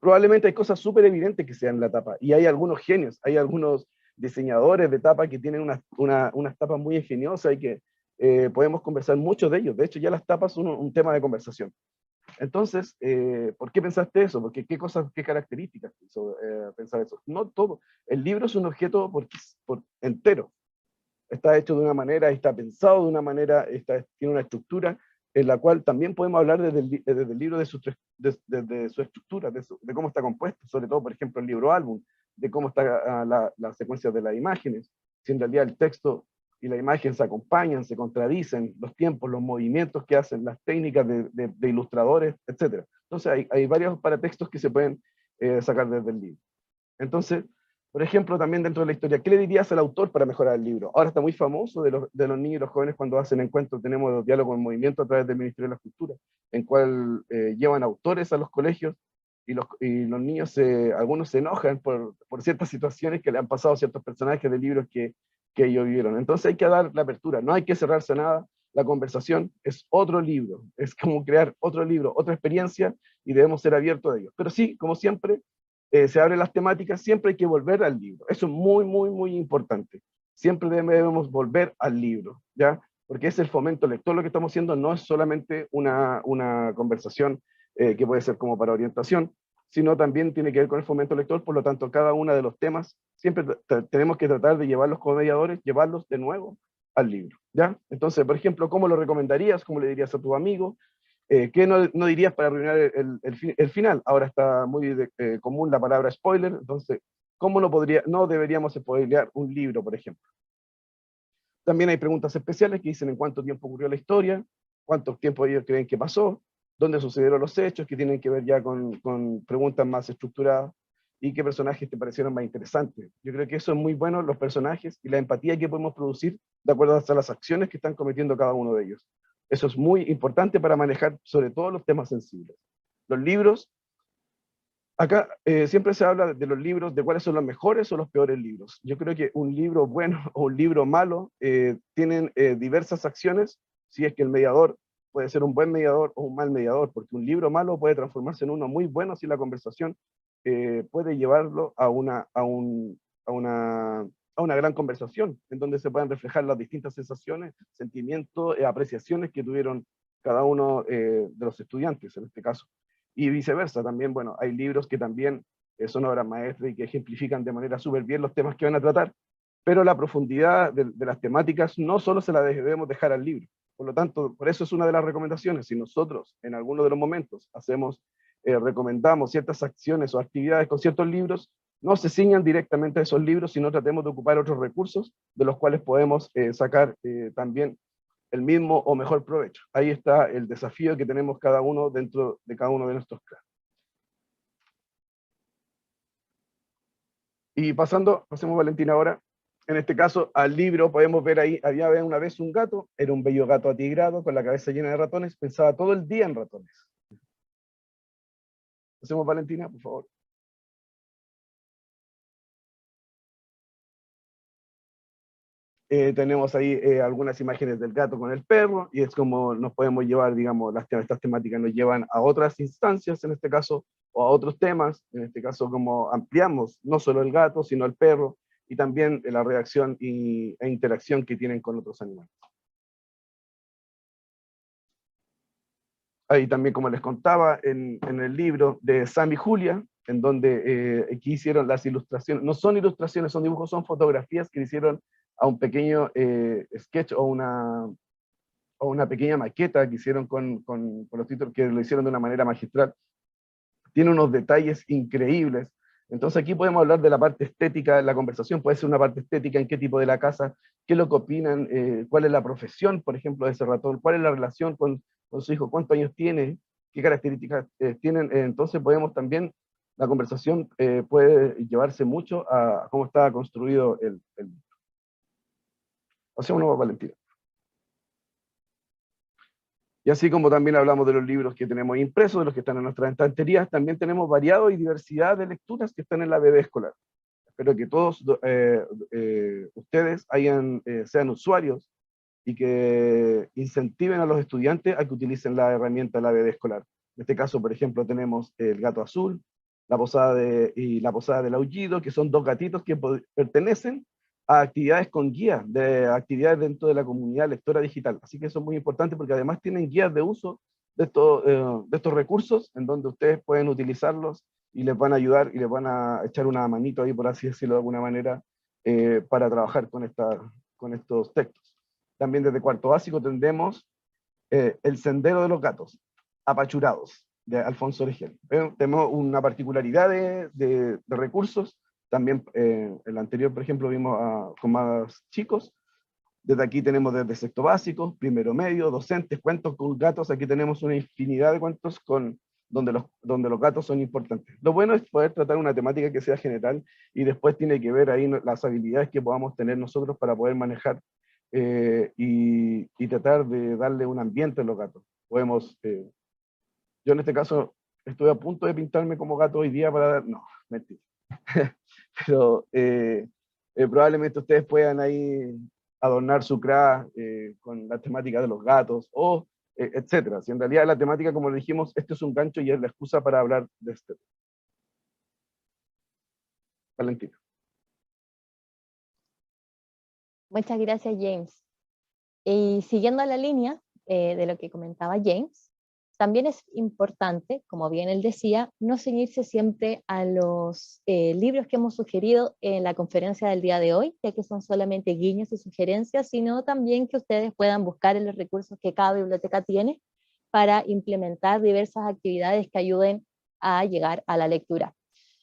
Probablemente hay cosas súper evidentes que sean en la tapa, y hay algunos genios, hay algunos diseñadores de tapa que tienen unas tapas muy ingeniosas y que podemos conversar mucho de ellos. De hecho, ya las tapas son un tema de conversación. Entonces, ¿por qué pensaste eso? Porque qué características hizo pensar eso. No todo. El libro es un objeto por entero. Está hecho de una manera, está pensado de una manera, tiene una estructura en la cual también podemos hablar desde el libro de su estructura, de cómo está compuesto, sobre todo, por ejemplo, el libro álbum, de cómo está la secuencia de las imágenes, si en realidad el texto y la imagen se acompañan, se contradicen, los tiempos, los movimientos que hacen, las técnicas de ilustradores, etc. Entonces hay varios paratextos que se pueden sacar desde el libro. Entonces, por ejemplo, también dentro de la historia, ¿qué le dirías al autor para mejorar el libro? Ahora está muy famoso de los niños y los jóvenes cuando hacen encuentros, tenemos los diálogos en movimiento a través del Ministerio de la Cultura, en cual llevan autores a los colegios y los niños, algunos se enojan por ciertas situaciones que le han pasado a ciertos personajes de libros que ellos vivieron. Entonces hay que dar la apertura, no hay que cerrarse a nada, la conversación es otro libro, es como crear otro libro, otra experiencia, y debemos ser abiertos a ellos. Pero sí, como siempre, se abren las temáticas, siempre hay que volver al libro. Eso es muy, muy, muy importante. Siempre debemos volver al libro, ¿ya? Porque es el fomento lector. Lo que estamos haciendo no es solamente una conversación que puede ser como para orientación, sino también tiene que ver con el fomento lector. Por lo tanto, cada uno de los temas siempre tenemos que tratar de llevarlos como mediadores, llevarlos de nuevo al libro, ¿ya? Entonces, por ejemplo, ¿cómo lo recomendarías? ¿Cómo le dirías a tu amigo? ¿Qué no dirías para arruinar el final? Ahora está muy común la palabra spoiler, entonces, ¿cómo no deberíamos spoilear un libro, por ejemplo? También hay preguntas especiales que dicen en cuánto tiempo ocurrió la historia, cuánto tiempo ellos creen que pasó, dónde sucedieron los hechos, que tienen que ver ya con preguntas más estructuradas, y qué personajes te parecieron más interesantes. Yo creo que eso es muy bueno, los personajes y la empatía que podemos producir de acuerdo a las acciones que están cometiendo cada uno de ellos. Eso es muy importante para manejar sobre todo los temas sensibles. Los libros, acá siempre se habla de los libros, de cuáles son los mejores o los peores libros. Yo creo que un libro bueno o un libro malo tienen diversas acciones, si es que el mediador puede ser un buen mediador o un mal mediador, porque un libro malo puede transformarse en uno muy bueno si la conversación puede llevarlo a una gran conversación, en donde se puedan reflejar las distintas sensaciones, sentimientos, apreciaciones que tuvieron cada uno de los estudiantes, en este caso. Y viceversa, también, bueno, hay libros que también son obras maestras y que ejemplifican de manera súper bien los temas que van a tratar, pero la profundidad de las temáticas no solo se la debemos dejar al libro. Por lo tanto, por eso es una de las recomendaciones. Si nosotros en alguno de los momentos recomendamos ciertas acciones o actividades con ciertos libros, no se ciñan directamente a esos libros, sino tratemos de ocupar otros recursos de los cuales podemos sacar también el mismo o mejor provecho. Ahí está el desafío que tenemos cada uno dentro de cada uno de nuestros clases. Y pasemos Valentina ahora, en este caso al libro, podemos ver ahí, había una vez un gato, era un bello gato atigrado, con la cabeza llena de ratones, pensaba todo el día en ratones. Pasemos Valentina, por favor. Tenemos ahí algunas imágenes del gato con el perro, y es como nos podemos llevar, digamos, estas temáticas nos llevan a otras instancias, en este caso, o a otros temas, en este caso como ampliamos no solo el gato, sino el perro, y también la reacción e interacción que tienen con otros animales. Ahí también, como les contaba, en el libro de Sam y Julia, en donde aquí hicieron las ilustraciones, no son ilustraciones, son dibujos, son fotografías que hicieron a un pequeño sketch o una pequeña maqueta que hicieron con los títulos, que lo hicieron de una manera magistral. Tiene unos detalles increíbles. Entonces aquí podemos hablar de la parte estética, la conversación puede ser una parte estética, en qué tipo de la casa, qué es lo que opinan, cuál es la profesión, por ejemplo, de ese ratón, cuál es la relación con su hijo, cuántos años tiene, qué características tienen. Entonces podemos también, la conversación puede llevarse mucho a cómo está construido el libro. Hacemos una Valentina. Y así como también hablamos de los libros que tenemos impresos, de los que están en nuestras estanterías, también tenemos variado y diversidad de lecturas que están en la BD escolar. Espero que todos ustedes sean usuarios y que incentiven a los estudiantes a que utilicen la herramienta de la BD escolar. En este caso, por ejemplo, tenemos el gato azul, la posada del aullido, que son dos gatitos que pertenecen a actividades con guías, de actividades dentro de la comunidad lectora digital. Así que eso es muy importante porque además tienen guías de uso de estos recursos en donde ustedes pueden utilizarlos y les van a ayudar y les van a echar una manito ahí, por así decirlo de alguna manera, para trabajar con estos textos. También desde cuarto básico tendremos El sendero de los gatos, apachurados, de Alfonso Oregel. Tenemos una particularidad de recursos. También el anterior, por ejemplo, vimos con más chicos. Desde aquí tenemos desde sexto básico, primero medio, docentes, cuentos con gatos. Aquí tenemos una infinidad de cuentos donde los gatos son importantes. Lo bueno es poder tratar una temática que sea general y después tiene que ver ahí las habilidades que podamos tener nosotros para poder manejar y tratar de darle un ambiente a los gatos. Yo en este caso estoy a punto de pintarme como gato hoy día para dar... No, mentira. Pero probablemente ustedes puedan ahí adornar su CRA con la temática de los gatos, o etcétera. Si en realidad la temática, como le dijimos, este es un gancho y es la excusa para hablar de este. Valentina. Muchas gracias, James. Y siguiendo la línea de lo que comentaba James, también es importante, como bien él decía, no ceñirse siempre a los libros que hemos sugerido en la conferencia del día de hoy, ya que son solamente guiños y sugerencias, sino también que ustedes puedan buscar en los recursos que cada biblioteca tiene para implementar diversas actividades que ayuden a llegar a la lectura.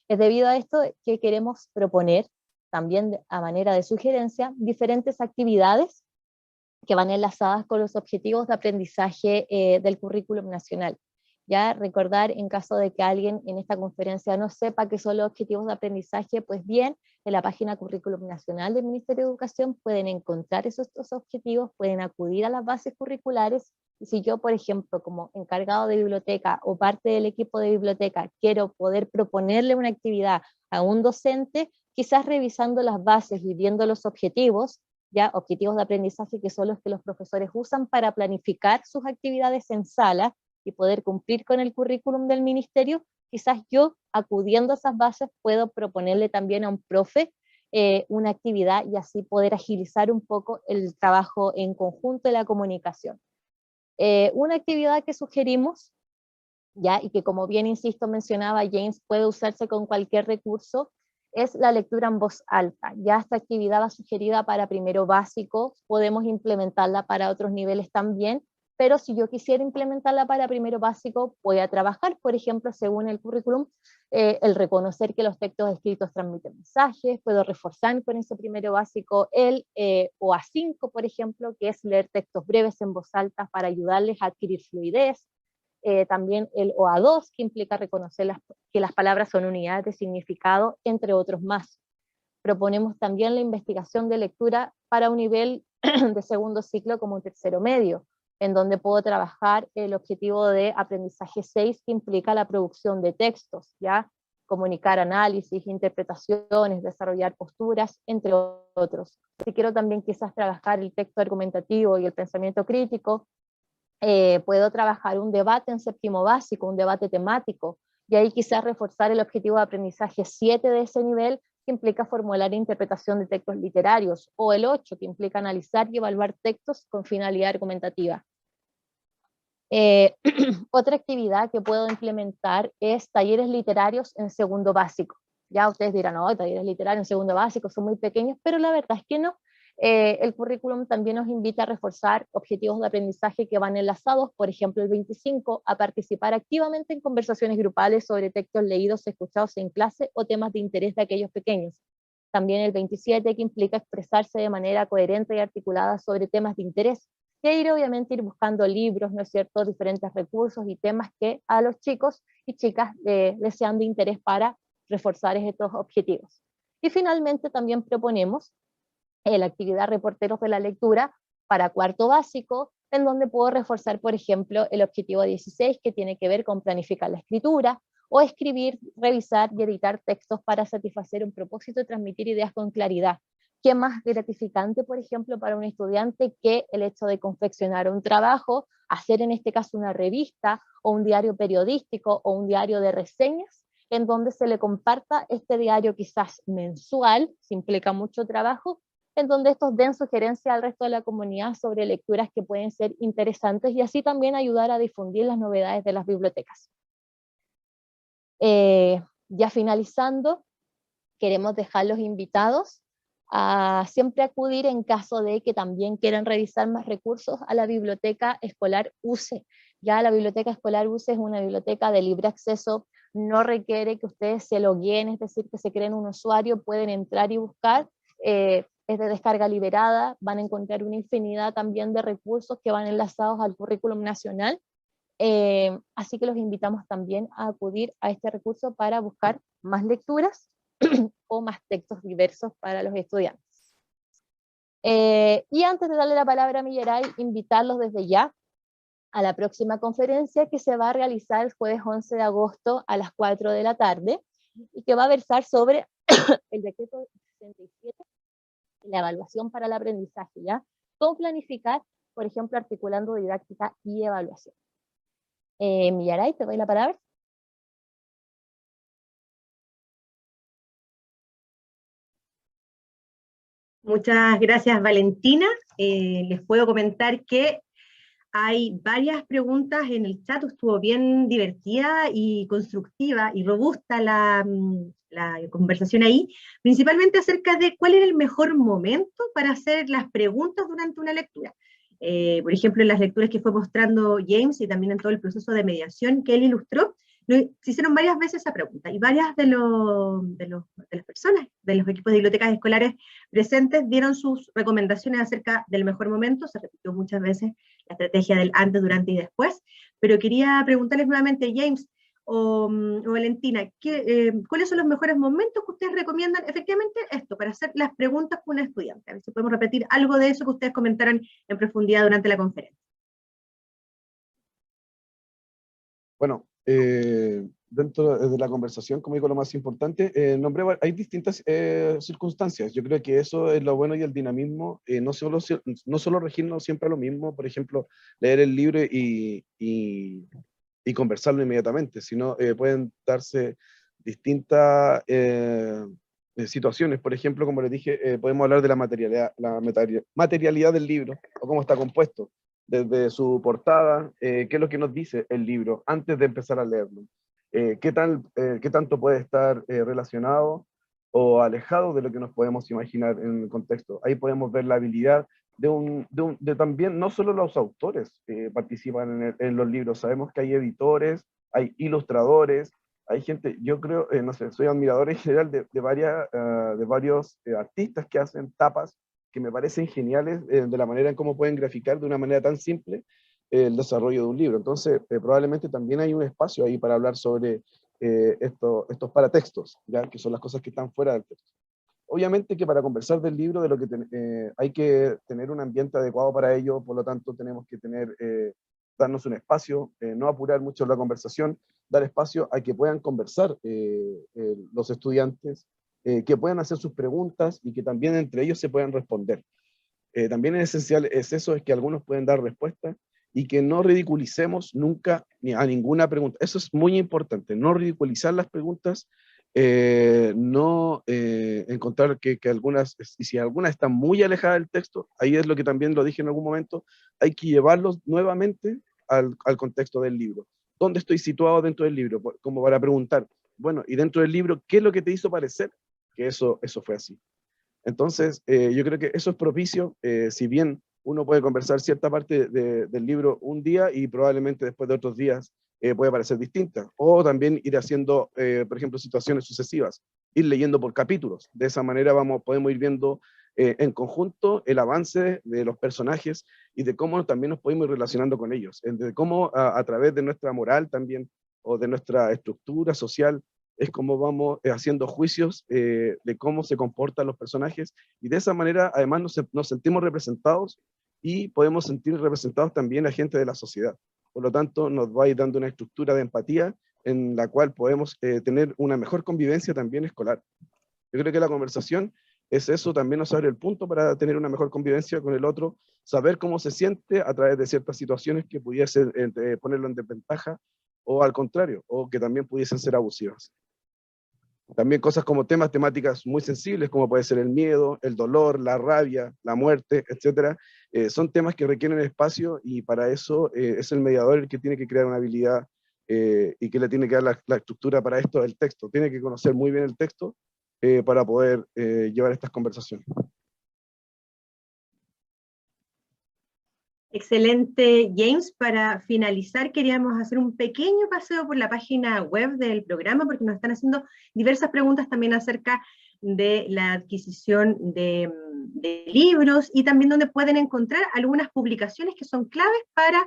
Es debido a esto que queremos proponer, también a manera de sugerencia, diferentes actividades que van enlazadas con los objetivos de aprendizaje del currículum nacional. Ya recordar, en caso de que alguien en esta conferencia no sepa qué son los objetivos de aprendizaje, pues bien, en la página Currículum Nacional del Ministerio de Educación pueden encontrar esos objetivos, pueden acudir a las bases curriculares, y si yo, por ejemplo, como encargado de biblioteca o parte del equipo de biblioteca, quiero poder proponerle una actividad a un docente, quizás revisando las bases y viendo los objetivos, ya objetivos de aprendizaje que son los que los profesores usan para planificar sus actividades en sala y poder cumplir con el currículum del ministerio, quizás yo, acudiendo a esas bases, puedo proponerle también a un profe una actividad y así poder agilizar un poco el trabajo en conjunto de la comunicación. Una actividad que sugerimos, ya, y que como bien insisto mencionaba James, puede usarse con cualquier recurso, es la lectura en voz alta. Ya esta actividad va sugerida para primero básico, podemos implementarla para otros niveles también, pero si yo quisiera implementarla para primero básico, voy a trabajar, por ejemplo, según el currículum, el reconocer que los textos escritos transmiten mensajes, puedo reforzar con ese primero básico el OA5, por ejemplo, que es leer textos breves en voz alta para ayudarles a adquirir fluidez. También el OA2, que implica reconocer que las palabras son unidades de significado, entre otros más. Proponemos también la investigación de lectura para un nivel de segundo ciclo como un tercero medio, en donde puedo trabajar el objetivo de aprendizaje 6, que implica la producción de textos, ¿ya? Comunicar análisis, interpretaciones, desarrollar posturas, entre otros. Si quiero también quizás trabajar el texto argumentativo y el pensamiento crítico, puedo trabajar un debate en séptimo básico, un debate temático, y ahí quizás reforzar el objetivo de aprendizaje 7 de ese nivel, que implica formular interpretación de textos literarios, o el 8, que implica analizar y evaluar textos con finalidad argumentativa. Otra actividad que puedo implementar es talleres literarios en segundo básico. Ya ustedes dirán, no, talleres literarios en segundo básico son muy pequeños, pero la verdad es que no. El currículum también nos invita a reforzar objetivos de aprendizaje que van enlazados, por ejemplo el 25, a participar activamente en conversaciones grupales sobre textos leídos, escuchados en clase o temas de interés de aquellos pequeños. También el 27, que implica expresarse de manera coherente y articulada sobre temas de interés, y obviamente ir buscando libros, ¿no es cierto?, diferentes recursos y temas que a los chicos y chicas les sean de interés para reforzar estos objetivos. Y finalmente también proponemos la actividad reporteros de la lectura para cuarto básico, en donde puedo reforzar, por ejemplo, el objetivo 16, que tiene que ver con planificar la escritura, o escribir, revisar y editar textos para satisfacer un propósito de transmitir ideas con claridad. ¿Qué más gratificante, por ejemplo, para un estudiante que el hecho de confeccionar un trabajo, hacer en este caso una revista, o un diario periodístico, o un diario de reseñas, en donde se le comparta este diario quizás mensual, si implica mucho trabajo, en donde estos den sugerencia al resto de la comunidad sobre lecturas que pueden ser interesantes y así también ayudar a difundir las novedades de las bibliotecas. Ya finalizando, queremos dejar los invitados a siempre acudir en caso de que también quieran revisar más recursos a la Biblioteca Escolar UCE. Ya la Biblioteca Escolar UCE es una biblioteca de libre acceso, no requiere que ustedes se logueen, es decir, que se creen un usuario, pueden entrar y buscar. es de descarga liberada, van a encontrar una infinidad también de recursos que van enlazados al currículum nacional, así que los invitamos también a acudir a este recurso para buscar más lecturas o más textos diversos para los estudiantes. Y antes de darle la palabra a Millaray, invitarlos desde ya a la próxima conferencia que se va a realizar el jueves 11 de agosto a las 4 de la tarde y que va a versar sobre el decreto 67 y la evaluación para el aprendizaje, ¿ya? Cómo planificar, por ejemplo, articulando didáctica y evaluación. Millaray, te doy la palabra. Muchas gracias, Valentina. Les puedo comentar que hay varias preguntas en el chat, estuvo bien divertida y constructiva y robusta la conversación ahí, principalmente acerca de cuál era el mejor momento para hacer las preguntas durante una lectura. Por ejemplo, en las lecturas que fue mostrando James y también en todo el proceso de mediación que él ilustró, se hicieron varias veces esa pregunta y varias de las personas, de los equipos de bibliotecas escolares presentes dieron sus recomendaciones acerca del mejor momento, se repitió muchas veces la estrategia del antes, durante y después, pero quería preguntarles nuevamente, James o Valentina, ¿cuáles son los mejores momentos que ustedes recomiendan efectivamente esto, para hacer las preguntas con un estudiante? A ver si podemos repetir algo de eso que ustedes comentaron en profundidad durante la conferencia. Bueno, dentro de la conversación, como digo, lo más importante, hay distintas circunstancias. Yo creo que eso es lo bueno y el dinamismo, no solo regirnos siempre a lo mismo, por ejemplo, leer el libro y conversarlo inmediatamente, sino pueden darse distintas situaciones. Por ejemplo, como les dije, podemos hablar de materialidad del libro, o cómo está compuesto, desde su portada, qué es lo que nos dice el libro antes de empezar a leerlo, qué tanto puede estar relacionado o alejado de lo que nos podemos imaginar en el contexto. Ahí podemos ver la habilidad de también, no solo los autores participan en los libros, sabemos que hay editores, hay ilustradores, hay gente, yo creo, no sé, soy admirador en general de varios artistas que hacen tapas que me parecen geniales de la manera en cómo pueden graficar de una manera tan simple el desarrollo de un libro. Entonces, probablemente también hay un espacio ahí para hablar sobre estos paratextos, ¿ya? Que son las cosas que están fuera del texto. Obviamente que para conversar del libro, hay que tener un ambiente adecuado para ello, por lo tanto tenemos que darnos un espacio, no apurar mucho la conversación, dar espacio a que puedan conversar los estudiantes, que puedan hacer sus preguntas y que también entre ellos se puedan responder. También es esencial, es que algunos pueden dar respuesta y que no ridiculicemos nunca a ninguna pregunta. Eso es muy importante, no ridiculizar las preguntas, no encontrar que algunas, y si algunas están muy alejadas del texto, ahí es lo que también lo dije en algún momento, hay que llevarlos nuevamente al contexto del libro. ¿Dónde estoy situado dentro del libro? Como para preguntar, bueno, y dentro del libro, ¿qué es lo que te hizo parecer que eso fue así? Entonces, yo creo que eso es propicio, si bien uno puede conversar cierta parte del libro un día y probablemente después de otros días puede parecer distinta, o también ir haciendo, por ejemplo, situaciones sucesivas, ir leyendo por capítulos. De esa manera podemos ir viendo en conjunto el avance de los personajes y de cómo también nos podemos ir relacionando con ellos, de cómo a través de nuestra moral también, o de nuestra estructura social, es como vamos haciendo juicios de cómo se comportan los personajes, y de esa manera además nos sentimos representados y podemos sentir representados también a gente de la sociedad. Por lo tanto, nos va a ir dando una estructura de empatía en la cual podemos tener una mejor convivencia también escolar. Yo creo que la conversación es eso, también nos abre el punto para tener una mejor convivencia con el otro, saber cómo se siente a través de ciertas situaciones que pudiesen ponerlo en desventaja, o al contrario, o que también pudiesen ser abusivas. También cosas como temáticas muy sensibles, como puede ser el miedo, el dolor, la rabia, la muerte, etcétera, son temas que requieren espacio, y para eso es el mediador el que tiene que crear una habilidad y que le tiene que dar la estructura para esto del texto. Tiene que conocer muy bien el texto para poder llevar estas conversaciones. Excelente, James. Para finalizar, queríamos hacer un pequeño paseo por la página web del programa, porque nos están haciendo diversas preguntas también acerca de la adquisición de libros, y también donde pueden encontrar algunas publicaciones que son claves para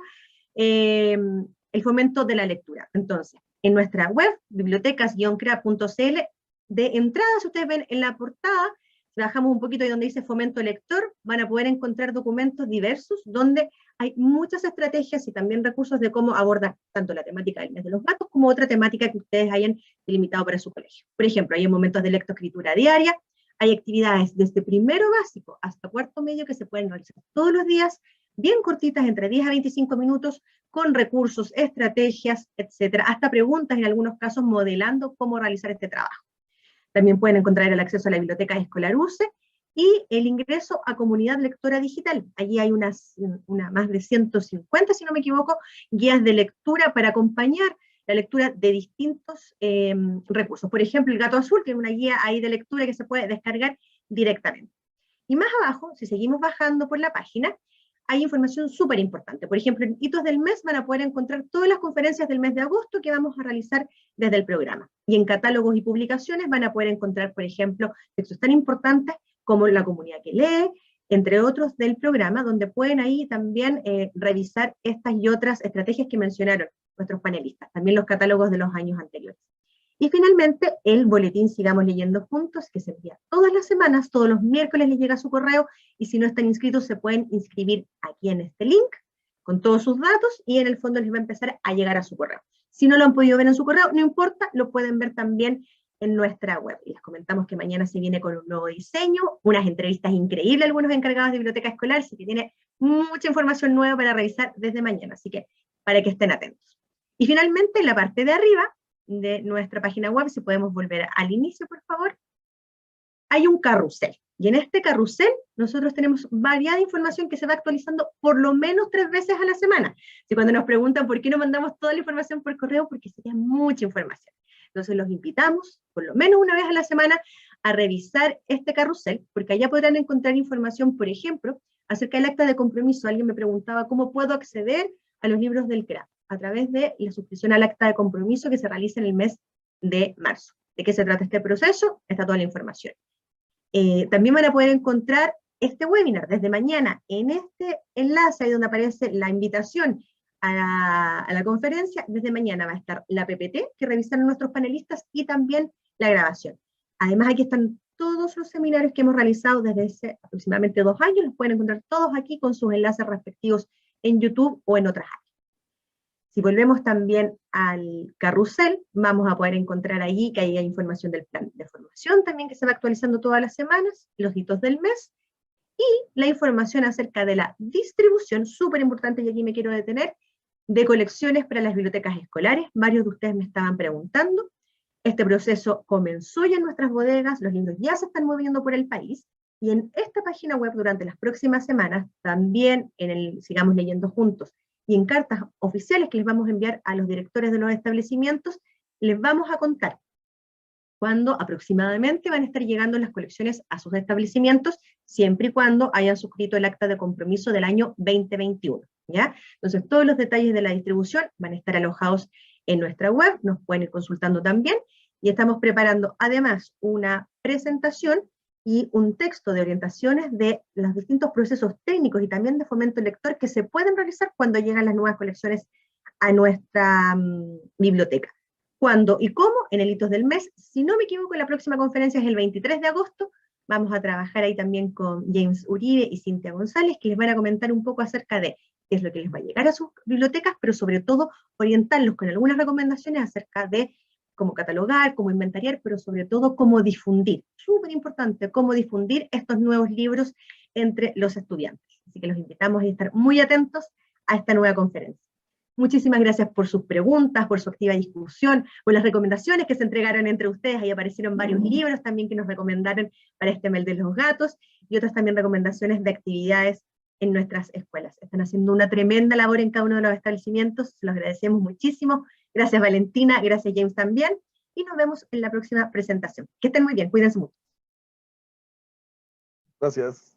el fomento de la lectura. Entonces, en nuestra web, bibliotecas-cra.cl, de entrada, si ustedes ven en la portada, si bajamos un poquito y donde dice fomento lector, van a poder encontrar documentos diversos donde hay muchas estrategias y también recursos de cómo abordar tanto la temática del mes de los gatos como otra temática que ustedes hayan delimitado para su colegio. Por ejemplo, hay momentos de lectoescritura diaria, hay actividades desde primero básico hasta cuarto medio que se pueden realizar todos los días, bien cortitas, entre 10 a 25 minutos, con recursos, estrategias, etcétera, hasta preguntas en algunos casos modelando cómo realizar este trabajo. También pueden encontrar el acceso a la biblioteca escolar UCE y el ingreso a comunidad lectora digital. Allí hay más de 150, si no me equivoco, guías de lectura para acompañar la lectura de distintos recursos. Por ejemplo, el Gato Azul, que es una guía ahí de lectura que se puede descargar directamente. Y más abajo, si seguimos bajando por la página, hay información súper importante. Por ejemplo, en Hitos del Mes van a poder encontrar todas las conferencias del mes de agosto que vamos a realizar desde el programa. Y en catálogos y publicaciones van a poder encontrar, por ejemplo, textos tan importantes como La Comunidad que Lee, entre otros del programa, donde pueden ahí también revisar estas y otras estrategias que mencionaron nuestros panelistas, también los catálogos de los años anteriores. Y finalmente, el boletín Sigamos Leyendo Juntos, que se envía todas las semanas, todos los miércoles les llega a su correo, y si no están inscritos se pueden inscribir aquí en este link, con todos sus datos, y en el fondo les va a empezar a llegar a su correo. Si no lo han podido ver en su correo, no importa, lo pueden ver también en nuestra web. Y les comentamos que mañana se viene con un nuevo diseño, unas entrevistas increíbles, algunos encargados de biblioteca escolar, así que tiene mucha información nueva para revisar desde mañana, así que para que estén atentos. Y finalmente, en la parte de arriba de nuestra página web, si podemos volver al inicio, por favor, hay un carrusel. Y en este carrusel nosotros tenemos variada información que se va actualizando por lo menos 3 veces a la semana. Si cuando nos preguntan por qué no mandamos toda la información por correo, porque sería mucha información. Entonces los invitamos, por lo menos una vez a la semana, a revisar este carrusel, porque allá podrán encontrar información, por ejemplo, acerca del acta de compromiso. Alguien me preguntaba cómo puedo acceder a los libros del CRA, a través de la suscripción al acta de compromiso que se realiza en el mes de marzo. ¿De qué se trata este proceso? Está toda la información. También van a poder encontrar este webinar desde mañana en este enlace ahí donde aparece la invitación a la conferencia. Desde mañana va a estar la PPT que revisaron nuestros panelistas y también la grabación. Además, aquí están todos los seminarios que hemos realizado desde hace aproximadamente 2 años, los pueden encontrar todos aquí con sus enlaces respectivos en YouTube o en otras áreas. Si volvemos también al carrusel, vamos a poder encontrar allí que hay información del plan de formación también que se va actualizando todas las semanas, los hitos del mes, y la información acerca de la distribución, súper importante, y aquí me quiero detener, de colecciones para las bibliotecas escolares. Varios de ustedes me estaban preguntando. Este proceso comenzó ya en nuestras bodegas, los libros ya se están moviendo por el país, y en esta página web durante las próximas semanas, también en el Sigamos Leyendo Juntos, y en cartas oficiales que les vamos a enviar a los directores de los establecimientos, les vamos a contar cuándo aproximadamente van a estar llegando las colecciones a sus establecimientos, siempre y cuando hayan suscrito el acta de compromiso del año 2021, ¿ya? Entonces todos los detalles de la distribución van a estar alojados en nuestra web, nos pueden ir consultando también, y estamos preparando además una presentación y un texto de orientaciones de los distintos procesos técnicos y también de fomento lector que se pueden realizar cuando llegan las nuevas colecciones a nuestra biblioteca. ¿Cuándo y cómo? En el Hitos del Mes. Si no me equivoco, la próxima conferencia es el 23 de agosto. Vamos a trabajar ahí también con James Uribe y Cintia González, que les van a comentar un poco acerca de qué es lo que les va a llegar a sus bibliotecas, pero sobre todo orientarlos con algunas recomendaciones acerca de cómo catalogar, cómo inventariar, pero sobre todo cómo difundir. Súper importante, cómo difundir estos nuevos libros entre los estudiantes. Así que los invitamos a estar muy atentos a esta nueva conferencia. Muchísimas gracias por sus preguntas, por su activa discusión, por las recomendaciones que se entregaron entre ustedes. Ahí aparecieron varios libros también que nos recomendaron para este mes de los gatos, y otras también recomendaciones de actividades en nuestras escuelas. Están haciendo una tremenda labor en cada uno de los establecimientos, se los agradecemos muchísimo. Gracias Valentina, gracias James también, y nos vemos en la próxima presentación. Que estén muy bien, cuídense mucho. Gracias.